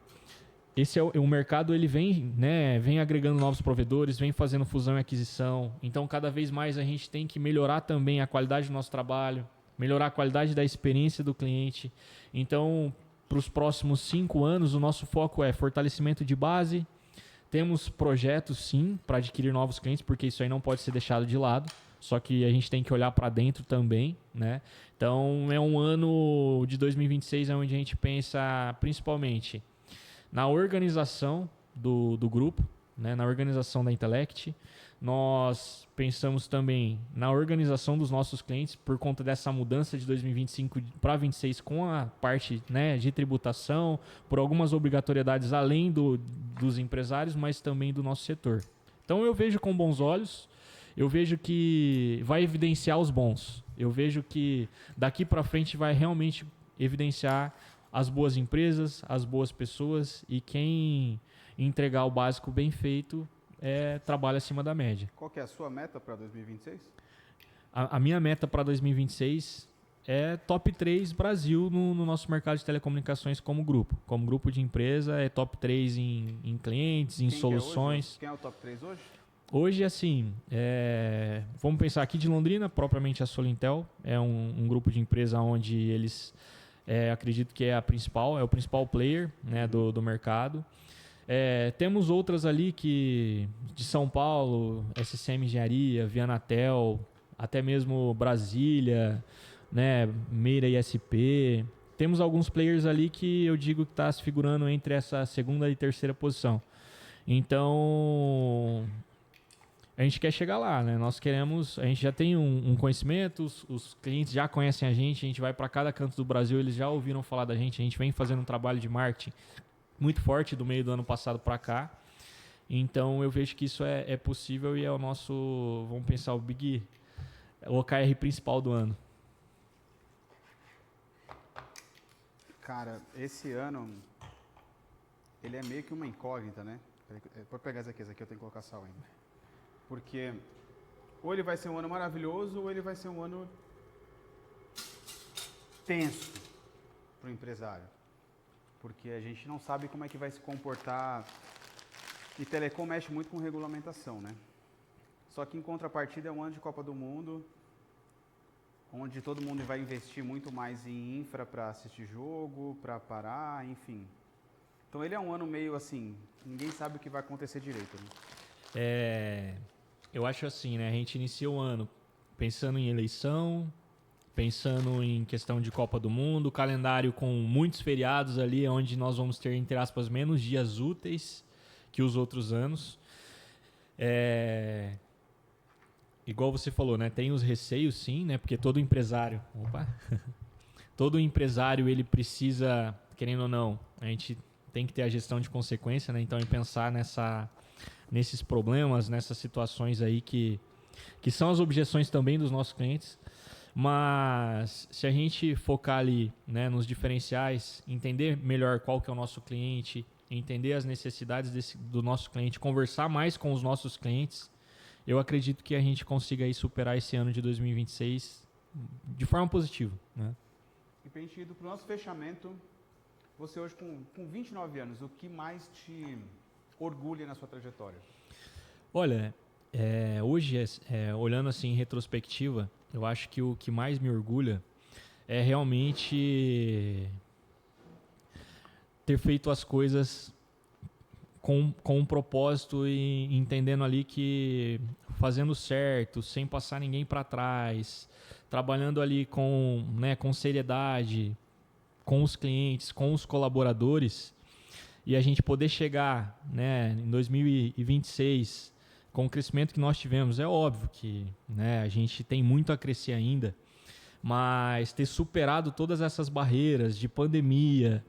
o mercado ele vem agregando novos provedores, vem fazendo fusão e aquisição. Então, cada vez mais a gente tem que melhorar também a qualidade do nosso trabalho, melhorar a qualidade da experiência do cliente. Então, para os próximos 5 anos, o nosso foco é fortalecimento de base, Temos projetos, sim, para adquirir novos clientes, porque isso aí não pode ser deixado de lado. Só que a gente tem que olhar para dentro também, né? Então, é um ano de 2026 onde a gente pensa principalmente na organização do grupo, né? Na organização da Intellect. Nós pensamos também na organização dos nossos clientes por conta dessa mudança de 2025 para 2026 com a parte, né, de tributação, por algumas obrigatoriedades além dos empresários, mas também do nosso setor. Então, eu vejo com bons olhos. Eu vejo que vai evidenciar os bons. Eu vejo que daqui para frente vai realmente evidenciar as boas empresas, as boas pessoas, e quem entregar o básico bem feito trabalha acima da média. Qual que é a sua meta para 2026? A minha meta para 2026 é top 3 Brasil no nosso mercado de telecomunicações como grupo. Como grupo de empresa, é top 3 em clientes, em soluções. Quem é o top 3 hoje? Hoje, assim, vamos pensar aqui de Londrina, propriamente a Solintel. É um grupo de empresa onde eles, acredito que é o principal player, né, do mercado. Temos outras ali de São Paulo, SCM Engenharia, Vianatel, até mesmo Brasília, né, Meira ISP. Temos alguns players ali que eu digo que está se figurando entre essa segunda e terceira posição. Então, a gente quer chegar lá, né? A gente já tem um conhecimento, os clientes já conhecem a gente vai para cada canto do Brasil, eles já ouviram falar da gente, a gente vem fazendo um trabalho de marketing muito forte do meio do ano passado para cá. Então eu vejo que isso é possível e é o nosso, vamos pensar, o OKR principal do ano. Cara, esse ano ele é meio que uma incógnita, né? Pode pegar esse aqui eu tenho que colocar sal ainda. Porque ou ele vai ser um ano maravilhoso ou ele vai ser um ano tenso para o empresário. Porque a gente não sabe como é que vai se comportar. E telecom mexe muito com regulamentação, né? Só que em contrapartida é um ano de Copa do Mundo, onde todo mundo vai investir muito mais em infra para assistir jogo, para parar, enfim. Então ele é um ano meio assim, ninguém sabe o que vai acontecer direito, né? Eu acho assim, né? A gente inicia o ano pensando em eleição, pensando em questão de Copa do Mundo, calendário com muitos feriados ali, onde nós vamos ter, entre aspas, menos dias úteis que os outros anos. Igual você falou, né? Tem os receios, sim, né? Porque todo empresário... todo empresário, ele precisa, querendo ou não, a gente tem que ter a gestão de consequência, né? Então, em pensar nesses problemas, nessas situações aí que são as objeções também dos nossos clientes. Mas se a gente focar ali, né, nos diferenciais, entender melhor qual que é o nosso cliente, entender as necessidades do nosso cliente, conversar mais com os nossos clientes, eu acredito que a gente consiga aí superar esse ano de 2026 de forma positiva, né? E para a gente ir para o nosso fechamento, você hoje com 29 anos, o que mais te orgulha na sua trajetória? Olha, hoje, olhando assim em retrospectiva, eu acho que o que mais me orgulha é realmente ter feito as coisas com um propósito e entendendo ali que fazendo certo, sem passar ninguém para trás, trabalhando ali com seriedade, com os clientes, com os colaboradores, e a gente poder chegar, né, em 2026 com o crescimento que nós tivemos. É óbvio que, né, a gente tem muito a crescer ainda, mas ter superado todas essas barreiras de pandemia,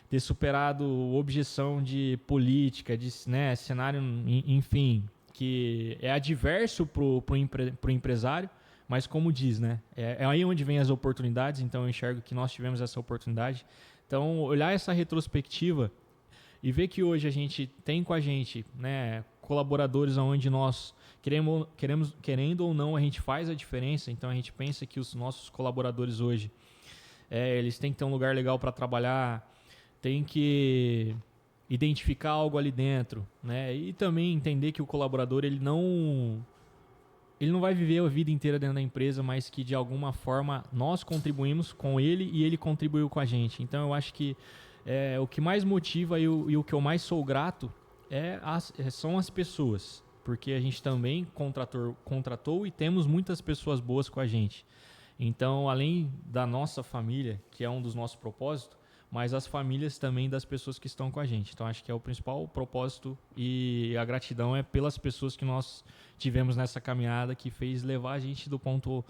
ter superado objeção de política, de, né, cenário, enfim, que é adverso pro empresário, mas como diz, né, é aí onde vem as oportunidades. Então eu enxergo que nós tivemos essa oportunidade. Então olhar essa retrospectiva e ver que hoje a gente tem com a gente, né, colaboradores onde nós querendo ou não, a gente faz a diferença. Então a gente pensa que os nossos colaboradores hoje, eles têm que ter um lugar legal para trabalhar, tem que identificar algo ali dentro, né? E também entender que o colaborador ele não vai viver a vida inteira dentro da empresa, mas que de alguma forma nós contribuímos com ele e ele contribuiu com a gente. Então eu acho que o que mais motiva e o que eu mais sou grato são as pessoas, porque a gente também contratou e temos muitas pessoas boas com a gente. Então, além da nossa família, que é um dos nossos propósitos, mas as famílias também das pessoas que estão com a gente. Então, acho que é o principal propósito e a gratidão é pelas pessoas que nós tivemos nessa caminhada que fez levar a gente do ponto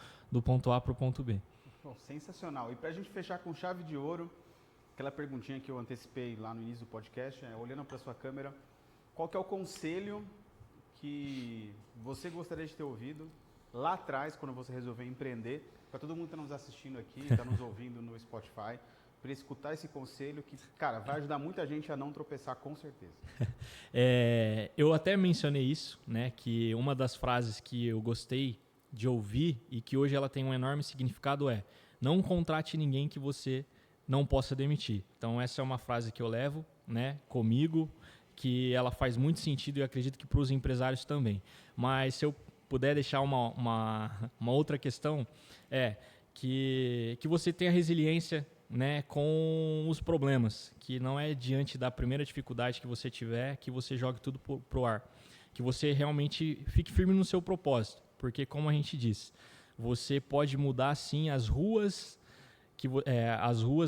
A para o ponto B. Bom, sensacional. E para a gente fechar com chave de ouro, aquela perguntinha que eu antecipei lá no início do podcast, olhando para sua câmera, qual que é o conselho que você gostaria de ter ouvido lá atrás, quando você resolveu empreender, para todo mundo que está nos assistindo aqui, está nos ouvindo no Spotify, para escutar esse conselho que, cara, vai ajudar muita gente a não tropeçar, com certeza. Eu até mencionei isso, né, que uma das frases que eu gostei de ouvir e que hoje ela tem um enorme significado é: não contrate ninguém que você não possa demitir. Então essa é uma frase que eu levo, né, comigo, que ela faz muito sentido e eu acredito que para os empresários também. Mas se eu puder deixar uma outra questão, é que você tenha resiliência, né, com os problemas, que não é diante da primeira dificuldade que você tiver que você jogue tudo pro ar, que você realmente fique firme no seu propósito, porque como a gente diz, você pode mudar sim as ruas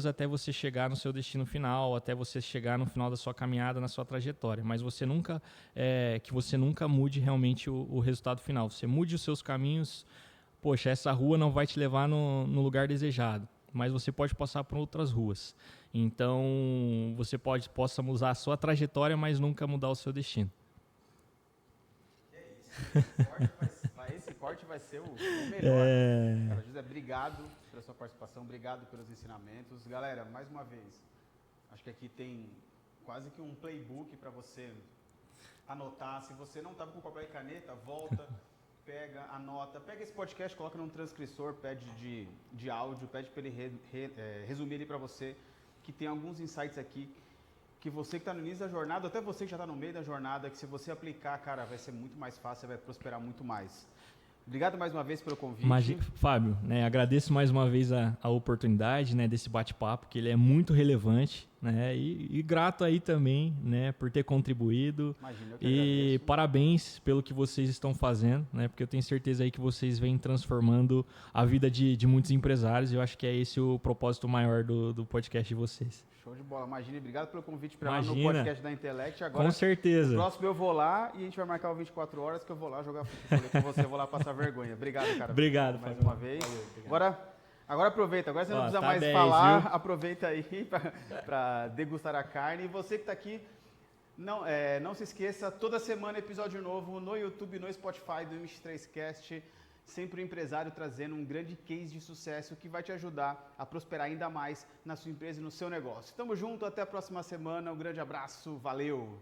até você chegar no seu destino final, até você chegar no final da sua caminhada, na sua trajetória, mas você nunca mude realmente o resultado final. Você mude os seus caminhos. Poxa, essa rua não vai te levar no lugar desejado, mas você pode passar por outras ruas. Então, você possa mudar a sua trajetória, mas nunca mudar o seu destino. É isso. Esse corte vai ser o melhor. Cara, José, obrigado pela sua participação, obrigado pelos ensinamentos. Galera, mais uma vez, acho que aqui tem quase que um playbook para você anotar. Se você não estava com papel e caneta, volta, pega, anota. Pega esse podcast, coloca num transcritor, pede de áudio, pede para ele resumir ali para você, que tem alguns insights aqui que você que está no início da jornada, até você que já está no meio da jornada, que se você aplicar, cara, vai ser muito mais fácil, você vai prosperar muito mais. Obrigado mais uma vez pelo convite. Fábio, né, agradeço mais uma vez a oportunidade, né, desse bate-papo, que ele é muito relevante, né, e grato aí também, né, por ter contribuído. Imagina, eu que e agradeço. Parabéns pelo que vocês estão fazendo, né, porque eu tenho certeza aí que vocês vêm transformando a vida de muitos empresários. Eu acho que é esse o propósito maior do podcast de vocês. Show de bola. Imagina, obrigado pelo convite para lá no podcast da Intellect. Agora, com certeza. O próximo eu vou lá e a gente vai marcar o 24 horas que eu vou lá jogar futebol com você, eu vou lá passar vergonha. Obrigado, cara. Obrigado. Mais uma vez. Valeu, agora aproveita. Agora você não precisa mais 10, falar. viu? Aproveita aí para degustar a carne. E você que está aqui, não se esqueça, toda semana episódio novo no YouTube, no Spotify do MX3Cast. Sempre o empresário trazendo um grande case de sucesso que vai te ajudar a prosperar ainda mais na sua empresa e no seu negócio. Tamo junto, até a próxima semana. Um grande abraço, valeu!